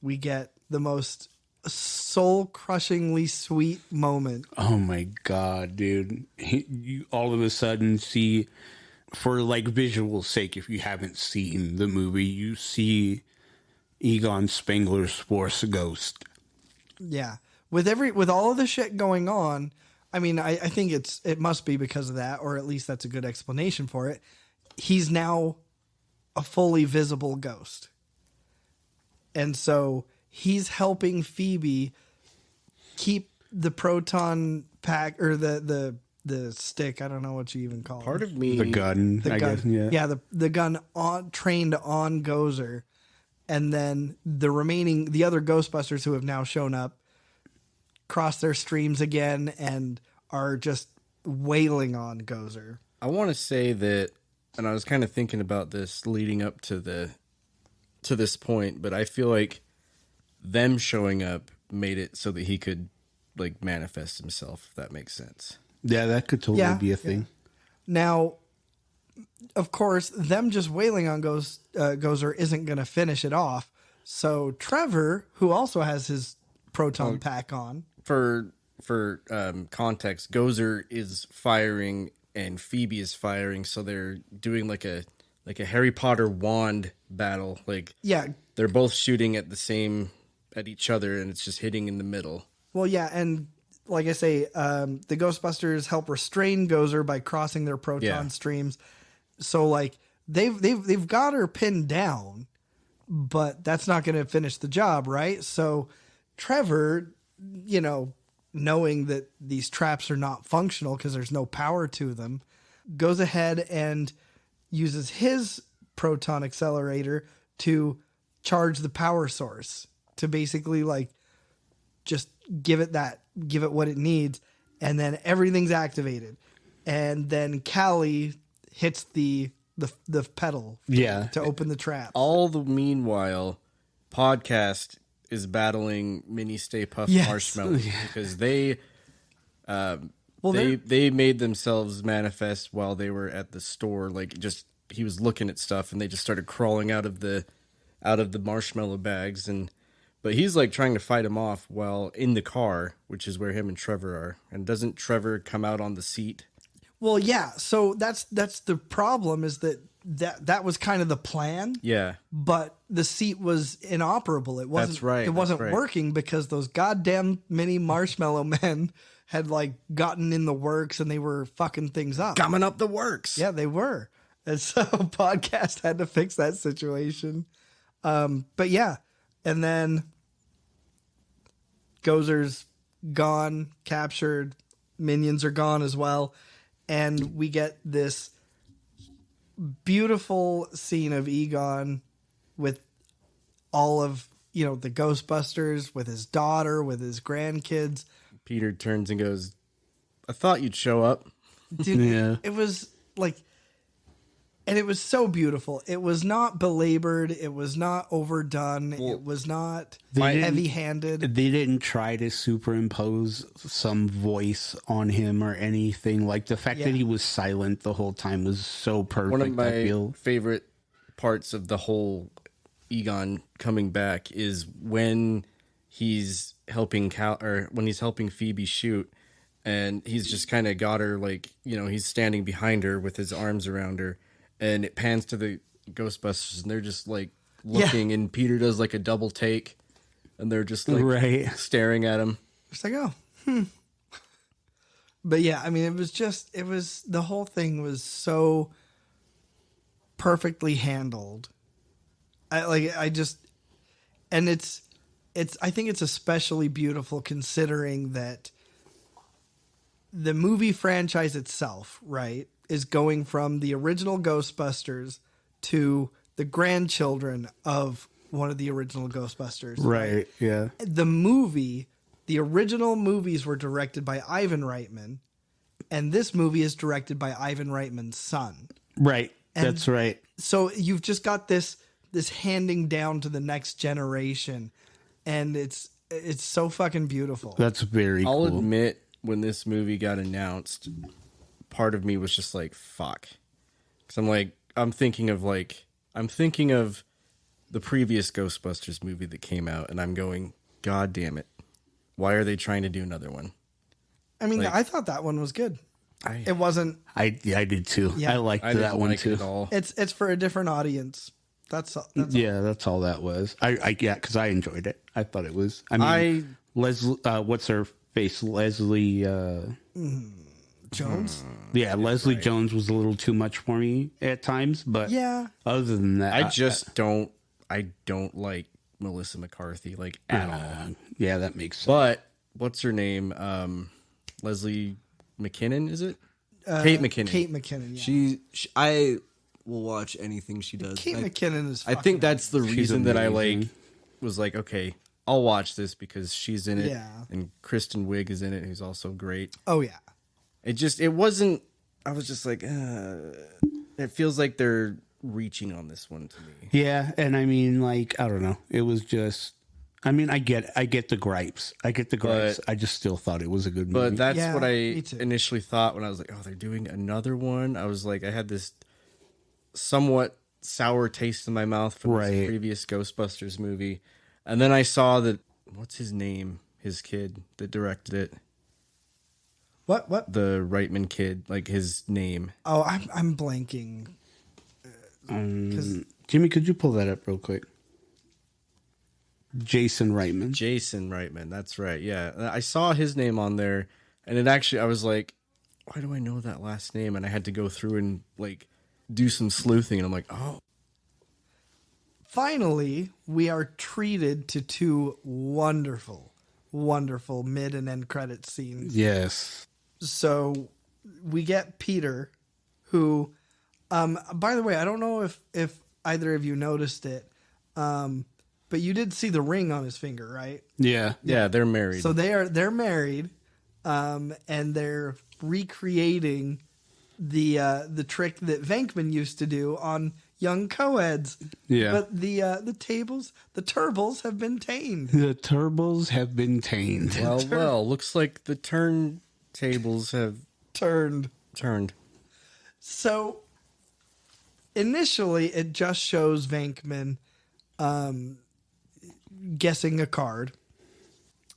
we get the most soul-crushingly sweet moment. Oh my god, dude! You all of a sudden see, for like visual sake, if you haven't seen the movie, you see Egon Spengler's Force Ghost. Yeah, with all of the shit going on, I mean, I think it must be because of that, or at least that's a good explanation for it. He's now a fully visible ghost, and so he's helping Phoebe keep the proton pack, or the stick. I don't know what you even call Part it. of me, The gun, The I gun. guess. Yeah. Yeah, the gun trained on Gozer, and then the other Ghostbusters who have now shown up cross their streams again and are just wailing on Gozer. I want to say that, and I was kind of thinking about this leading up to this point, but I feel like them showing up made it so that he could like manifest himself, if that makes sense. Yeah, that could totally be a thing. Now, of course, them just wailing on Gozer isn't going to finish it off. So Trevor, who also has his proton pack on. For context, Gozer is firing and Phoebe is firing, so they're doing like a Harry Potter wand battle. Like, Yeah. they're both shooting at each other, and it's just hitting in the middle. Well, yeah, and like I say, the Ghostbusters help restrain Gozer by crossing their proton streams. So like they've got her pinned down, but that's not going to finish the job, right? So Trevor, knowing that these traps are not functional because there's no power to them, goes ahead and uses his proton accelerator to charge the power source to basically like just give it what it needs, and then everything's activated, and then Callie hits the pedal to open the trap. All the meanwhile, Podcast is battling Mini Stay Puft Yes. Marshmallow because they made themselves manifest while they were at the store. Like, just he was looking at stuff, and they just started crawling out of the marshmallow bags, but he's like trying to fight him off while in the car, which is where him and Trevor are. And doesn't Trevor come out on the seat? Well, yeah. So that's the problem, is that was kind of the plan. Yeah. But the seat was inoperable. It wasn't. That's right, It wasn't that's right. working because those goddamn mini marshmallow men had like gotten in the works, and they were fucking things up. Coming up the works. Yeah, they were. And so Podcast had to fix that situation. But yeah, and then Gozer's gone, captured, minions are gone as well, and we get this beautiful scene of Egon with all of the Ghostbusters, with his daughter, with his grandkids. Peter turns and goes, "I thought you'd show up." Dude, Yeah. it was like And it was so beautiful. It was not belabored. It was not overdone. It was not heavy-handed. They didn't try to superimpose some voice on him or anything. Like the fact that he was silent the whole time was so perfect. One of my favorite parts of the whole Egon coming back is when he's helping when he's helping Phoebe shoot, and he's just kind of got her like, you know, he's standing behind her with his arms around her. And it pans to the Ghostbusters, and they're just like looking, and Peter does like a double take, and they're just like staring at him. It's like, But yeah, I mean, the whole thing was so perfectly handled. I think it's especially beautiful considering that the movie franchise itself, right, is going from the original Ghostbusters to the grandchildren of one of the original Ghostbusters. Right, yeah. The original movies were directed by Ivan Reitman, and this movie is directed by Ivan Reitman's son. Right, And that's right. So you've just got this handing down to the next generation, and it's so fucking beautiful. That's very cool. I'll admit, when this movie got announced, part of me was just like, fuck. Because I'm thinking of the previous Ghostbusters movie that came out, and I'm going, God damn it. Why are they trying to do another one? I mean, I thought that one was good. It wasn't. I did too. Yeah. I liked that one too. It at all. It's for a different audience. That's all. That's all that was. Because I enjoyed it. I thought it was. I mean, Leslie, what's her face? Leslie Jones. Yeah, Leslie Jones was a little too much for me at times, but other than that, I don't like Melissa McCarthy at all. Yeah, that makes sense. But what's her name? Leslie McKinnon, is it? Kate McKinnon. Kate McKinnon. Yeah. I will watch anything she does. Kate McKinnon is. I think that's the reason that I amazing. was like, okay, I'll watch this because she's in it. Yeah. And Kristen Wiig is in it, who's also great. Oh yeah. It wasn't. I was just like, it feels like they're reaching on this one to me. Yeah, and I mean, I don't know. It was just. I mean, I get the gripes. But, I just still thought it was a good movie. But that's what I initially thought when I was like, oh, they're doing another one. I was like, I had this somewhat sour taste in my mouth from this previous Ghostbusters movie. And then I saw that, what's his name? His kid that directed it. What? The Reitman kid, his name. Oh, I'm blanking. Jimmy, could you pull that up real quick? Jason Reitman, that's right. Yeah, I saw his name on there, and I was like, why do I know that last name? And I had to go through and do some sleuthing, and I'm like, oh. Finally, we are treated to two wonderful, wonderful mid and end credit scenes. Yes. So we get Peter, who, by the way, I don't know if either of you noticed it, but you did see the ring on his finger, right? Yeah. Yeah, they're married. So they're married, and they're recreating the trick that Venkman used to do on young co-eds. Yeah. But the turbles have been tamed. The turbles have been tamed. Well, looks like the turntables have Turned. So initially, it just shows Venkman guessing a card,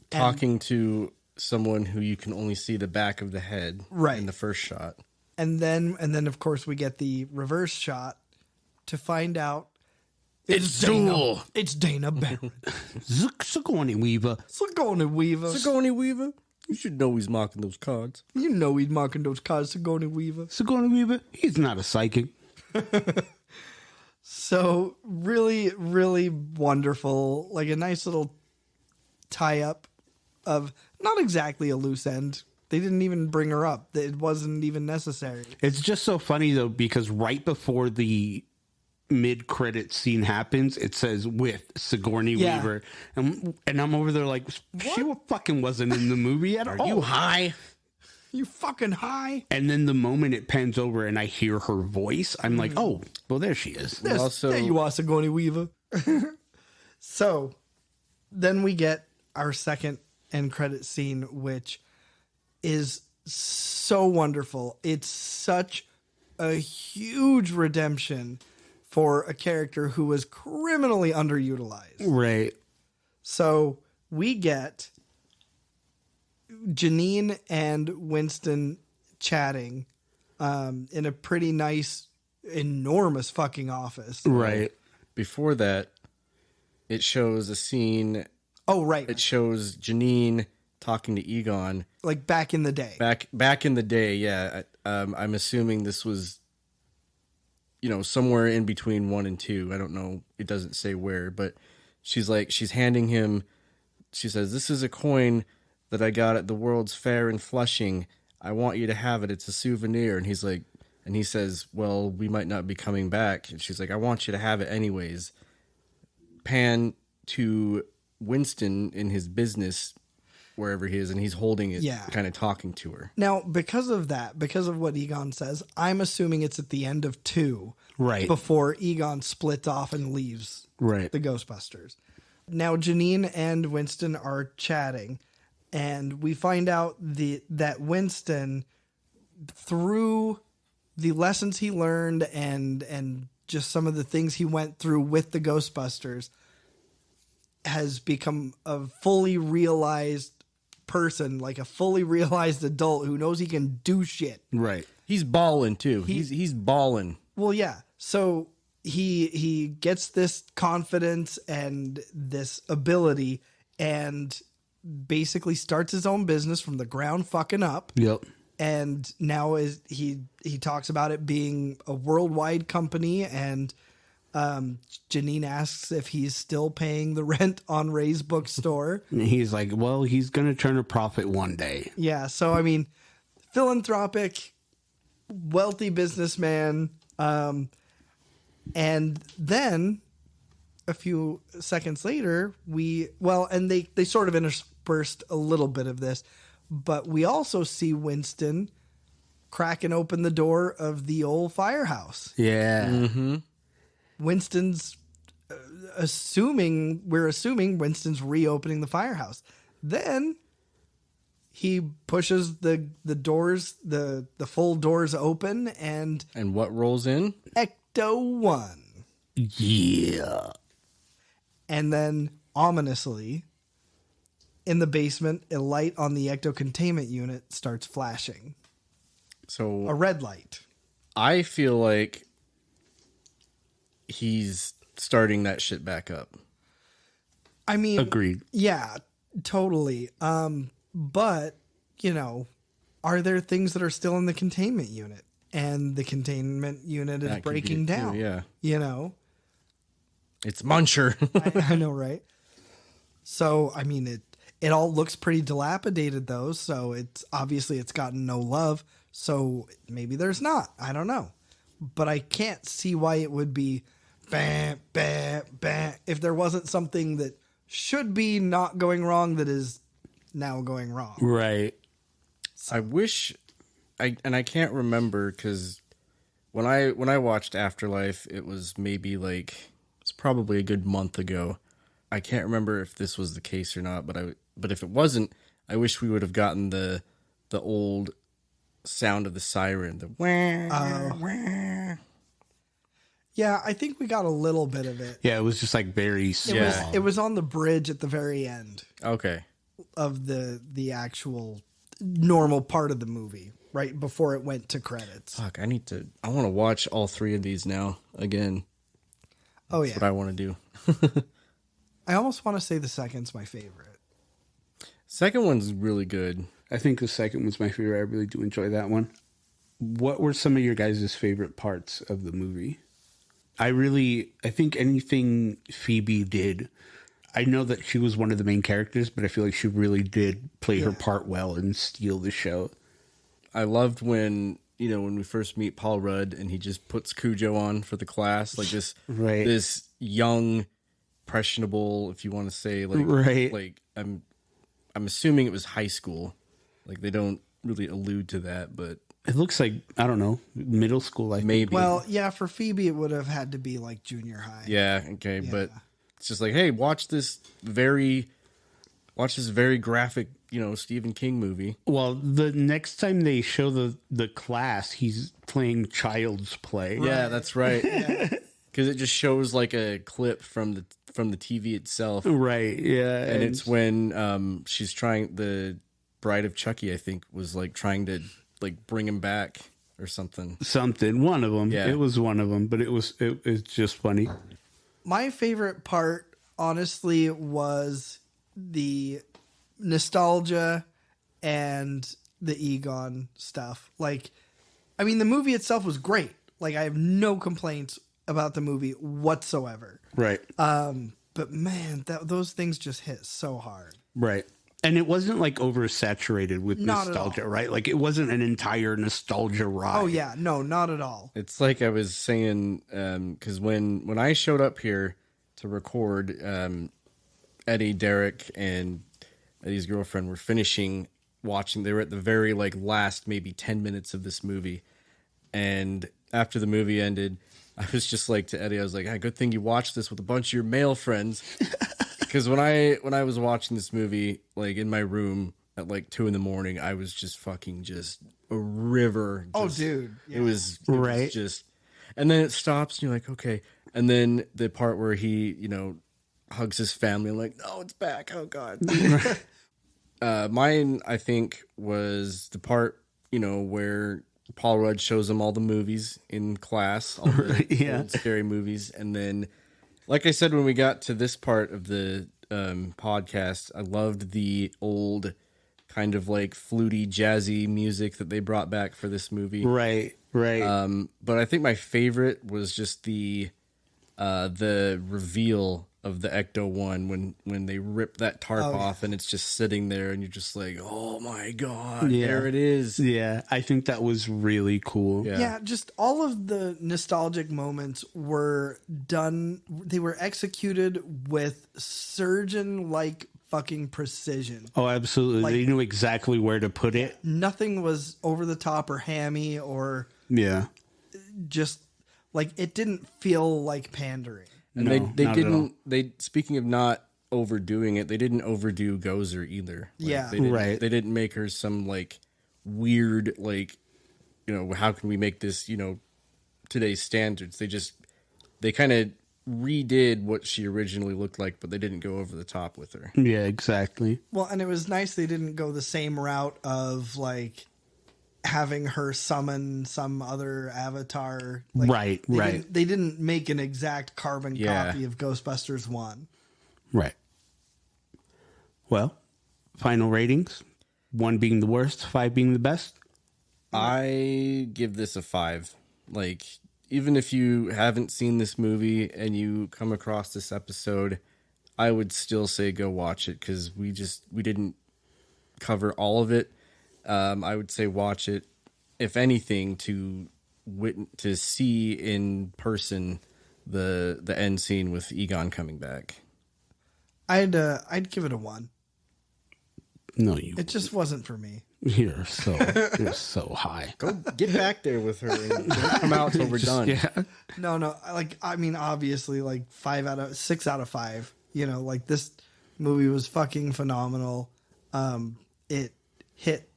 talking to someone who you can only see the back of the head in the first shot. And then of course we get the reverse shot to find out it's Dana. It's Dana Barrett. Sigourney Weaver. You should know he's marking those cards. You know he's marking those cards, Sigourney Weaver. He's not a psychic. So really, really wonderful. Like a nice little tie-up of not exactly a loose end. They didn't even bring her up. It wasn't even necessary. It's just so funny, though, because right before the mid-credit scene happens, it says with Sigourney Weaver. And I'm over there like, she fucking wasn't in the movie at all. Are you high? You fucking high. And then the moment it pans over and I hear her voice, I'm like, oh, well, there she is. There you are, Sigourney Weaver. So then we get our second end credit scene, which is so wonderful. It's such a huge redemption for a character who was criminally underutilized. Right. So we get Janine and Winston chatting in a pretty nice, enormous fucking office. Right. Before that, it shows a scene. Oh, right. It shows Janine talking to Egon. Like back in the day. Back in the day, yeah. I'm assuming this was, somewhere in between 1 and 2. I don't know. It doesn't say where, but she's handing him, she says, "This is a coin that I got at the World's Fair in Flushing. I want you to have it. It's a souvenir." And he says, "Well, we might not be coming back." And she's like, "I want you to have it anyways." Pan to Winston in his business, wherever he is, and he's holding it, kind of talking to her. Now, because of what Egon says, I'm assuming it's at the end of 2. Right. Before Egon splits off and leaves Right. the Ghostbusters. Now, Janine and Winston are chatting, and we find out that Winston, through the lessons he learned and just some of the things he went through with the Ghostbusters, has become a fully realized person, like a fully realized adult who knows he can do shit. Right. He's balling too. He's balling. Well, yeah. So he gets this confidence and this ability and basically starts his own business from the ground fucking up. Yep. And now he talks about it being a worldwide company, and Janine asks if he's still paying the rent on Ray's bookstore. And he's like, well, he's going to turn a profit one day. Yeah. So, I mean, philanthropic, wealthy businessman. And then a few seconds later, and they sort of interspersed a little bit of this, but we also see Winston cracking open the door of the old firehouse. Yeah. Mm-hmm. Winston's we're assuming Winston's reopening the firehouse. Then he pushes the doors, the full doors open, and what rolls in? Ecto-1. Yeah. And then ominously, in the basement, a light on the ecto containment unit starts flashing. So a red light. I feel like he's starting that shit back up. I mean, agreed. Yeah, totally. But, are there things that are still in the containment unit? And the containment unit is breaking down. Too, yeah. It's Muncher. I know, right? So, I mean, it all looks pretty dilapidated, though. So it's gotten no love. So maybe there's not. I don't know. But I can't see why it would be bam, bam, bam, if there wasn't something that should be not going wrong that is now going wrong. Right. I wish, I can't remember, because when I watched Afterlife, it was maybe it's probably a good month ago. I can't remember if this was the case or not, but if it wasn't, I wish we would have gotten the old sound of the siren, the wah, wah. Yeah, I think we got a little bit of it. Yeah, it was just very small. It was on the bridge at the very end. Okay. Of the actual normal part of the movie, right before it went to credits. Fuck, I want to watch all 3 of these now again. Oh yeah. That's what I want to do. I almost want to say the second's my favorite. Second one's really good. I think the second one's my favorite. I really do enjoy that one. What were some of your guys' favorite parts of the movie? I think anything Phoebe did, I know that she was one of the main characters, but I feel like she really did play her part well and steal the show. I loved when we first meet Paul Rudd and he just puts Cujo on for the class, like this, right. This young, impressionable, if you want to say, right. I'm assuming it was high school. Like they don't really allude to that, but It looks like, I don't know, middle school. I think. maybe. Well, yeah, for Phoebe, it would have had to be like junior high. Yeah, okay, Yeah. but it's just like, hey, watch this very graphic, Stephen King movie. Well, the next time they show the class, he's playing Child's Play. Yeah, that's right. Because it just shows like a clip from the TV itself, Right, yeah. and it's when she's trying, the Bride of Chucky, I think, was like trying to like bring him back or something. one of them. Yeah. It was one of them, but it's just funny. My favorite part, honestly, was the nostalgia and the Egon stuff. Like, I mean, the movie itself was great. Like, I have no complaints about the movie whatsoever. Right. But man, those things just hit so hard. Right. And it wasn't like oversaturated with Not at nostalgia, all. right? Like it wasn't an entire nostalgia ride. Oh yeah, no, not at all. It's like I was saying, because when I showed up here to record, Eddie, Derek, and Eddie's girlfriend were finishing watching. They were at the very like last maybe 10 minutes of this movie, and after the movie ended, I was just like to Eddie, I was like, "Ah, good thing you watched this with a bunch of your male friends." Because when I was watching this movie, like in my room at like 2 a.m, I was just fucking just a river. Oh, just- dude. Yeah. It was Right. just, and then it stops, and you're like, okay. And then the part where he, hugs his family, I'm like, no, it's back. Oh God. Mine, I think, was the part, where Paul Rudd shows him all the movies in class, all the Yeah. old scary movies, and then. Like I said, when we got to this part of the podcast, I loved the old kind of like fluty, jazzy music that they brought back for this movie. Right. But I think my favorite was just the reveal of the Ecto-1 when they rip that tarp off and it's just sitting there and you're just like, oh my God, Yeah. there it is. Yeah. I think that was really cool. Yeah, just all of the nostalgic moments were done. They were executed with surgeon-like fucking precision. Oh, absolutely. Like- they knew exactly where to put it. Nothing was over the top or hammy or Yeah. just like it didn't feel like pandering. And No, they not at all. didn't, speaking of not overdoing it, they didn't overdo Gozer either. Like, Yeah. they didn't, Right. They didn't make her some like weird, like, how can we make this, today's standards? They kind of redid what she originally looked like, but they didn't go over the top with her. Yeah, exactly. Well, and it was nice they didn't go the same route of like having her summon some other avatar. Like, Right. They didn't make an exact carbon Yeah. copy of Ghostbusters 1. Right. Well, final ratings. 1 being the worst, 5 being the best. I give this a 5. Like, even if you haven't seen this movie and you come across this episode, I would still say go watch it because we didn't cover all of it. I would say watch it, if anything, to see in person the end scene with Egon coming back. I'd give it a 1. No, you. It just wasn't for me. You're so high. Go get back there with her and don't come out till we're done. Yeah. No. I mean, obviously, like 6 out of 5. Like this movie was fucking phenomenal. It hit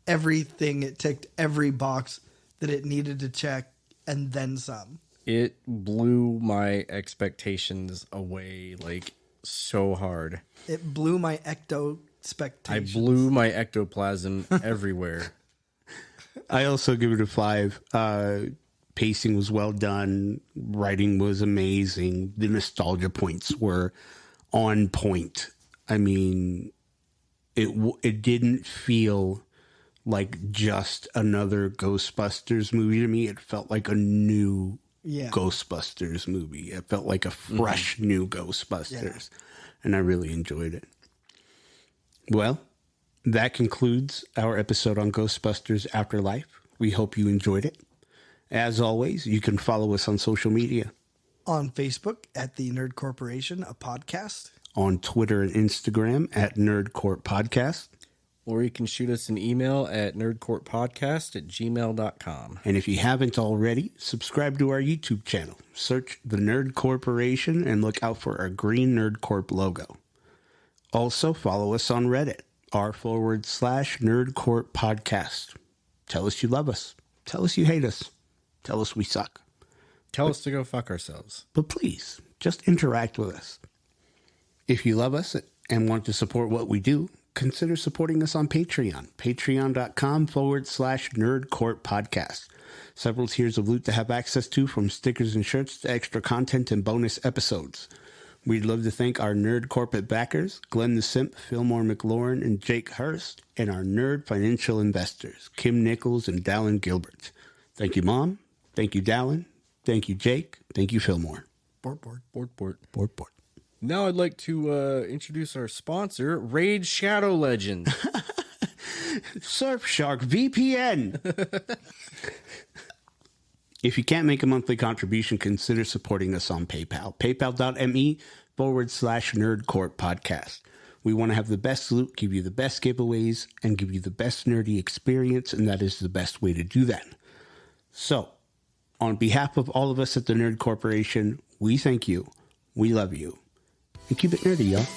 everything. It ticked every box that it needed to check, and then some. It blew my expectations away like so hard. It blew my ecto I expectations. blew my ectoplasm everywhere. I also give it a 5. Pacing was well done. Writing was amazing. The nostalgia points were on point. I mean, it didn't feel like just another Ghostbusters movie to me. It felt like a new Ghostbusters movie. It felt like a fresh new Ghostbusters. And I really enjoyed it. Well, that concludes our episode on Ghostbusters Afterlife. We hope you enjoyed it. As always, you can follow us on social media. On Facebook at the Nerd Corporation, a podcast. On Twitter and Instagram at Nerdcourt Podcast. Or you can shoot us an email at nerdcorppodcast@gmail.com. And if you haven't already, subscribe to our YouTube channel. Search The Nerd Corporation and look out for our green Nerd Corp logo. Also, follow us on Reddit, r/Nerd Corp Podcast. Tell us you love us. Tell us you hate us. Tell us we suck. Tell us to go fuck ourselves. But please, just interact with us. If you love us and want to support what we do, consider supporting us on Patreon. Patreon.com/Nerd Corp Podcast. Several tiers of loot to have access to, from stickers and shirts to extra content and bonus episodes. We'd love to thank our Nerd Corporate backers, Glenn the Simp, Fillmore McLaurin, and Jake Hurst, and our Nerd Financial investors, Kim Nichols and Dallin Gilbert. Thank you, Mom. Thank you, Dallin. Thank you, Jake. Thank you, Fillmore. Bort. Now I'd like to introduce our sponsor, Raid Shadow Legends. Surfshark VPN. If you can't make a monthly contribution, consider supporting us on PayPal. PayPal.me/Nerd Corp Podcast. We want to have the best loot, give you the best giveaways, and give you the best nerdy experience, and that is the best way to do that. So, on behalf of all of us at the Nerd Corporation, we thank you, we love you, and keep it nerdy, y'all.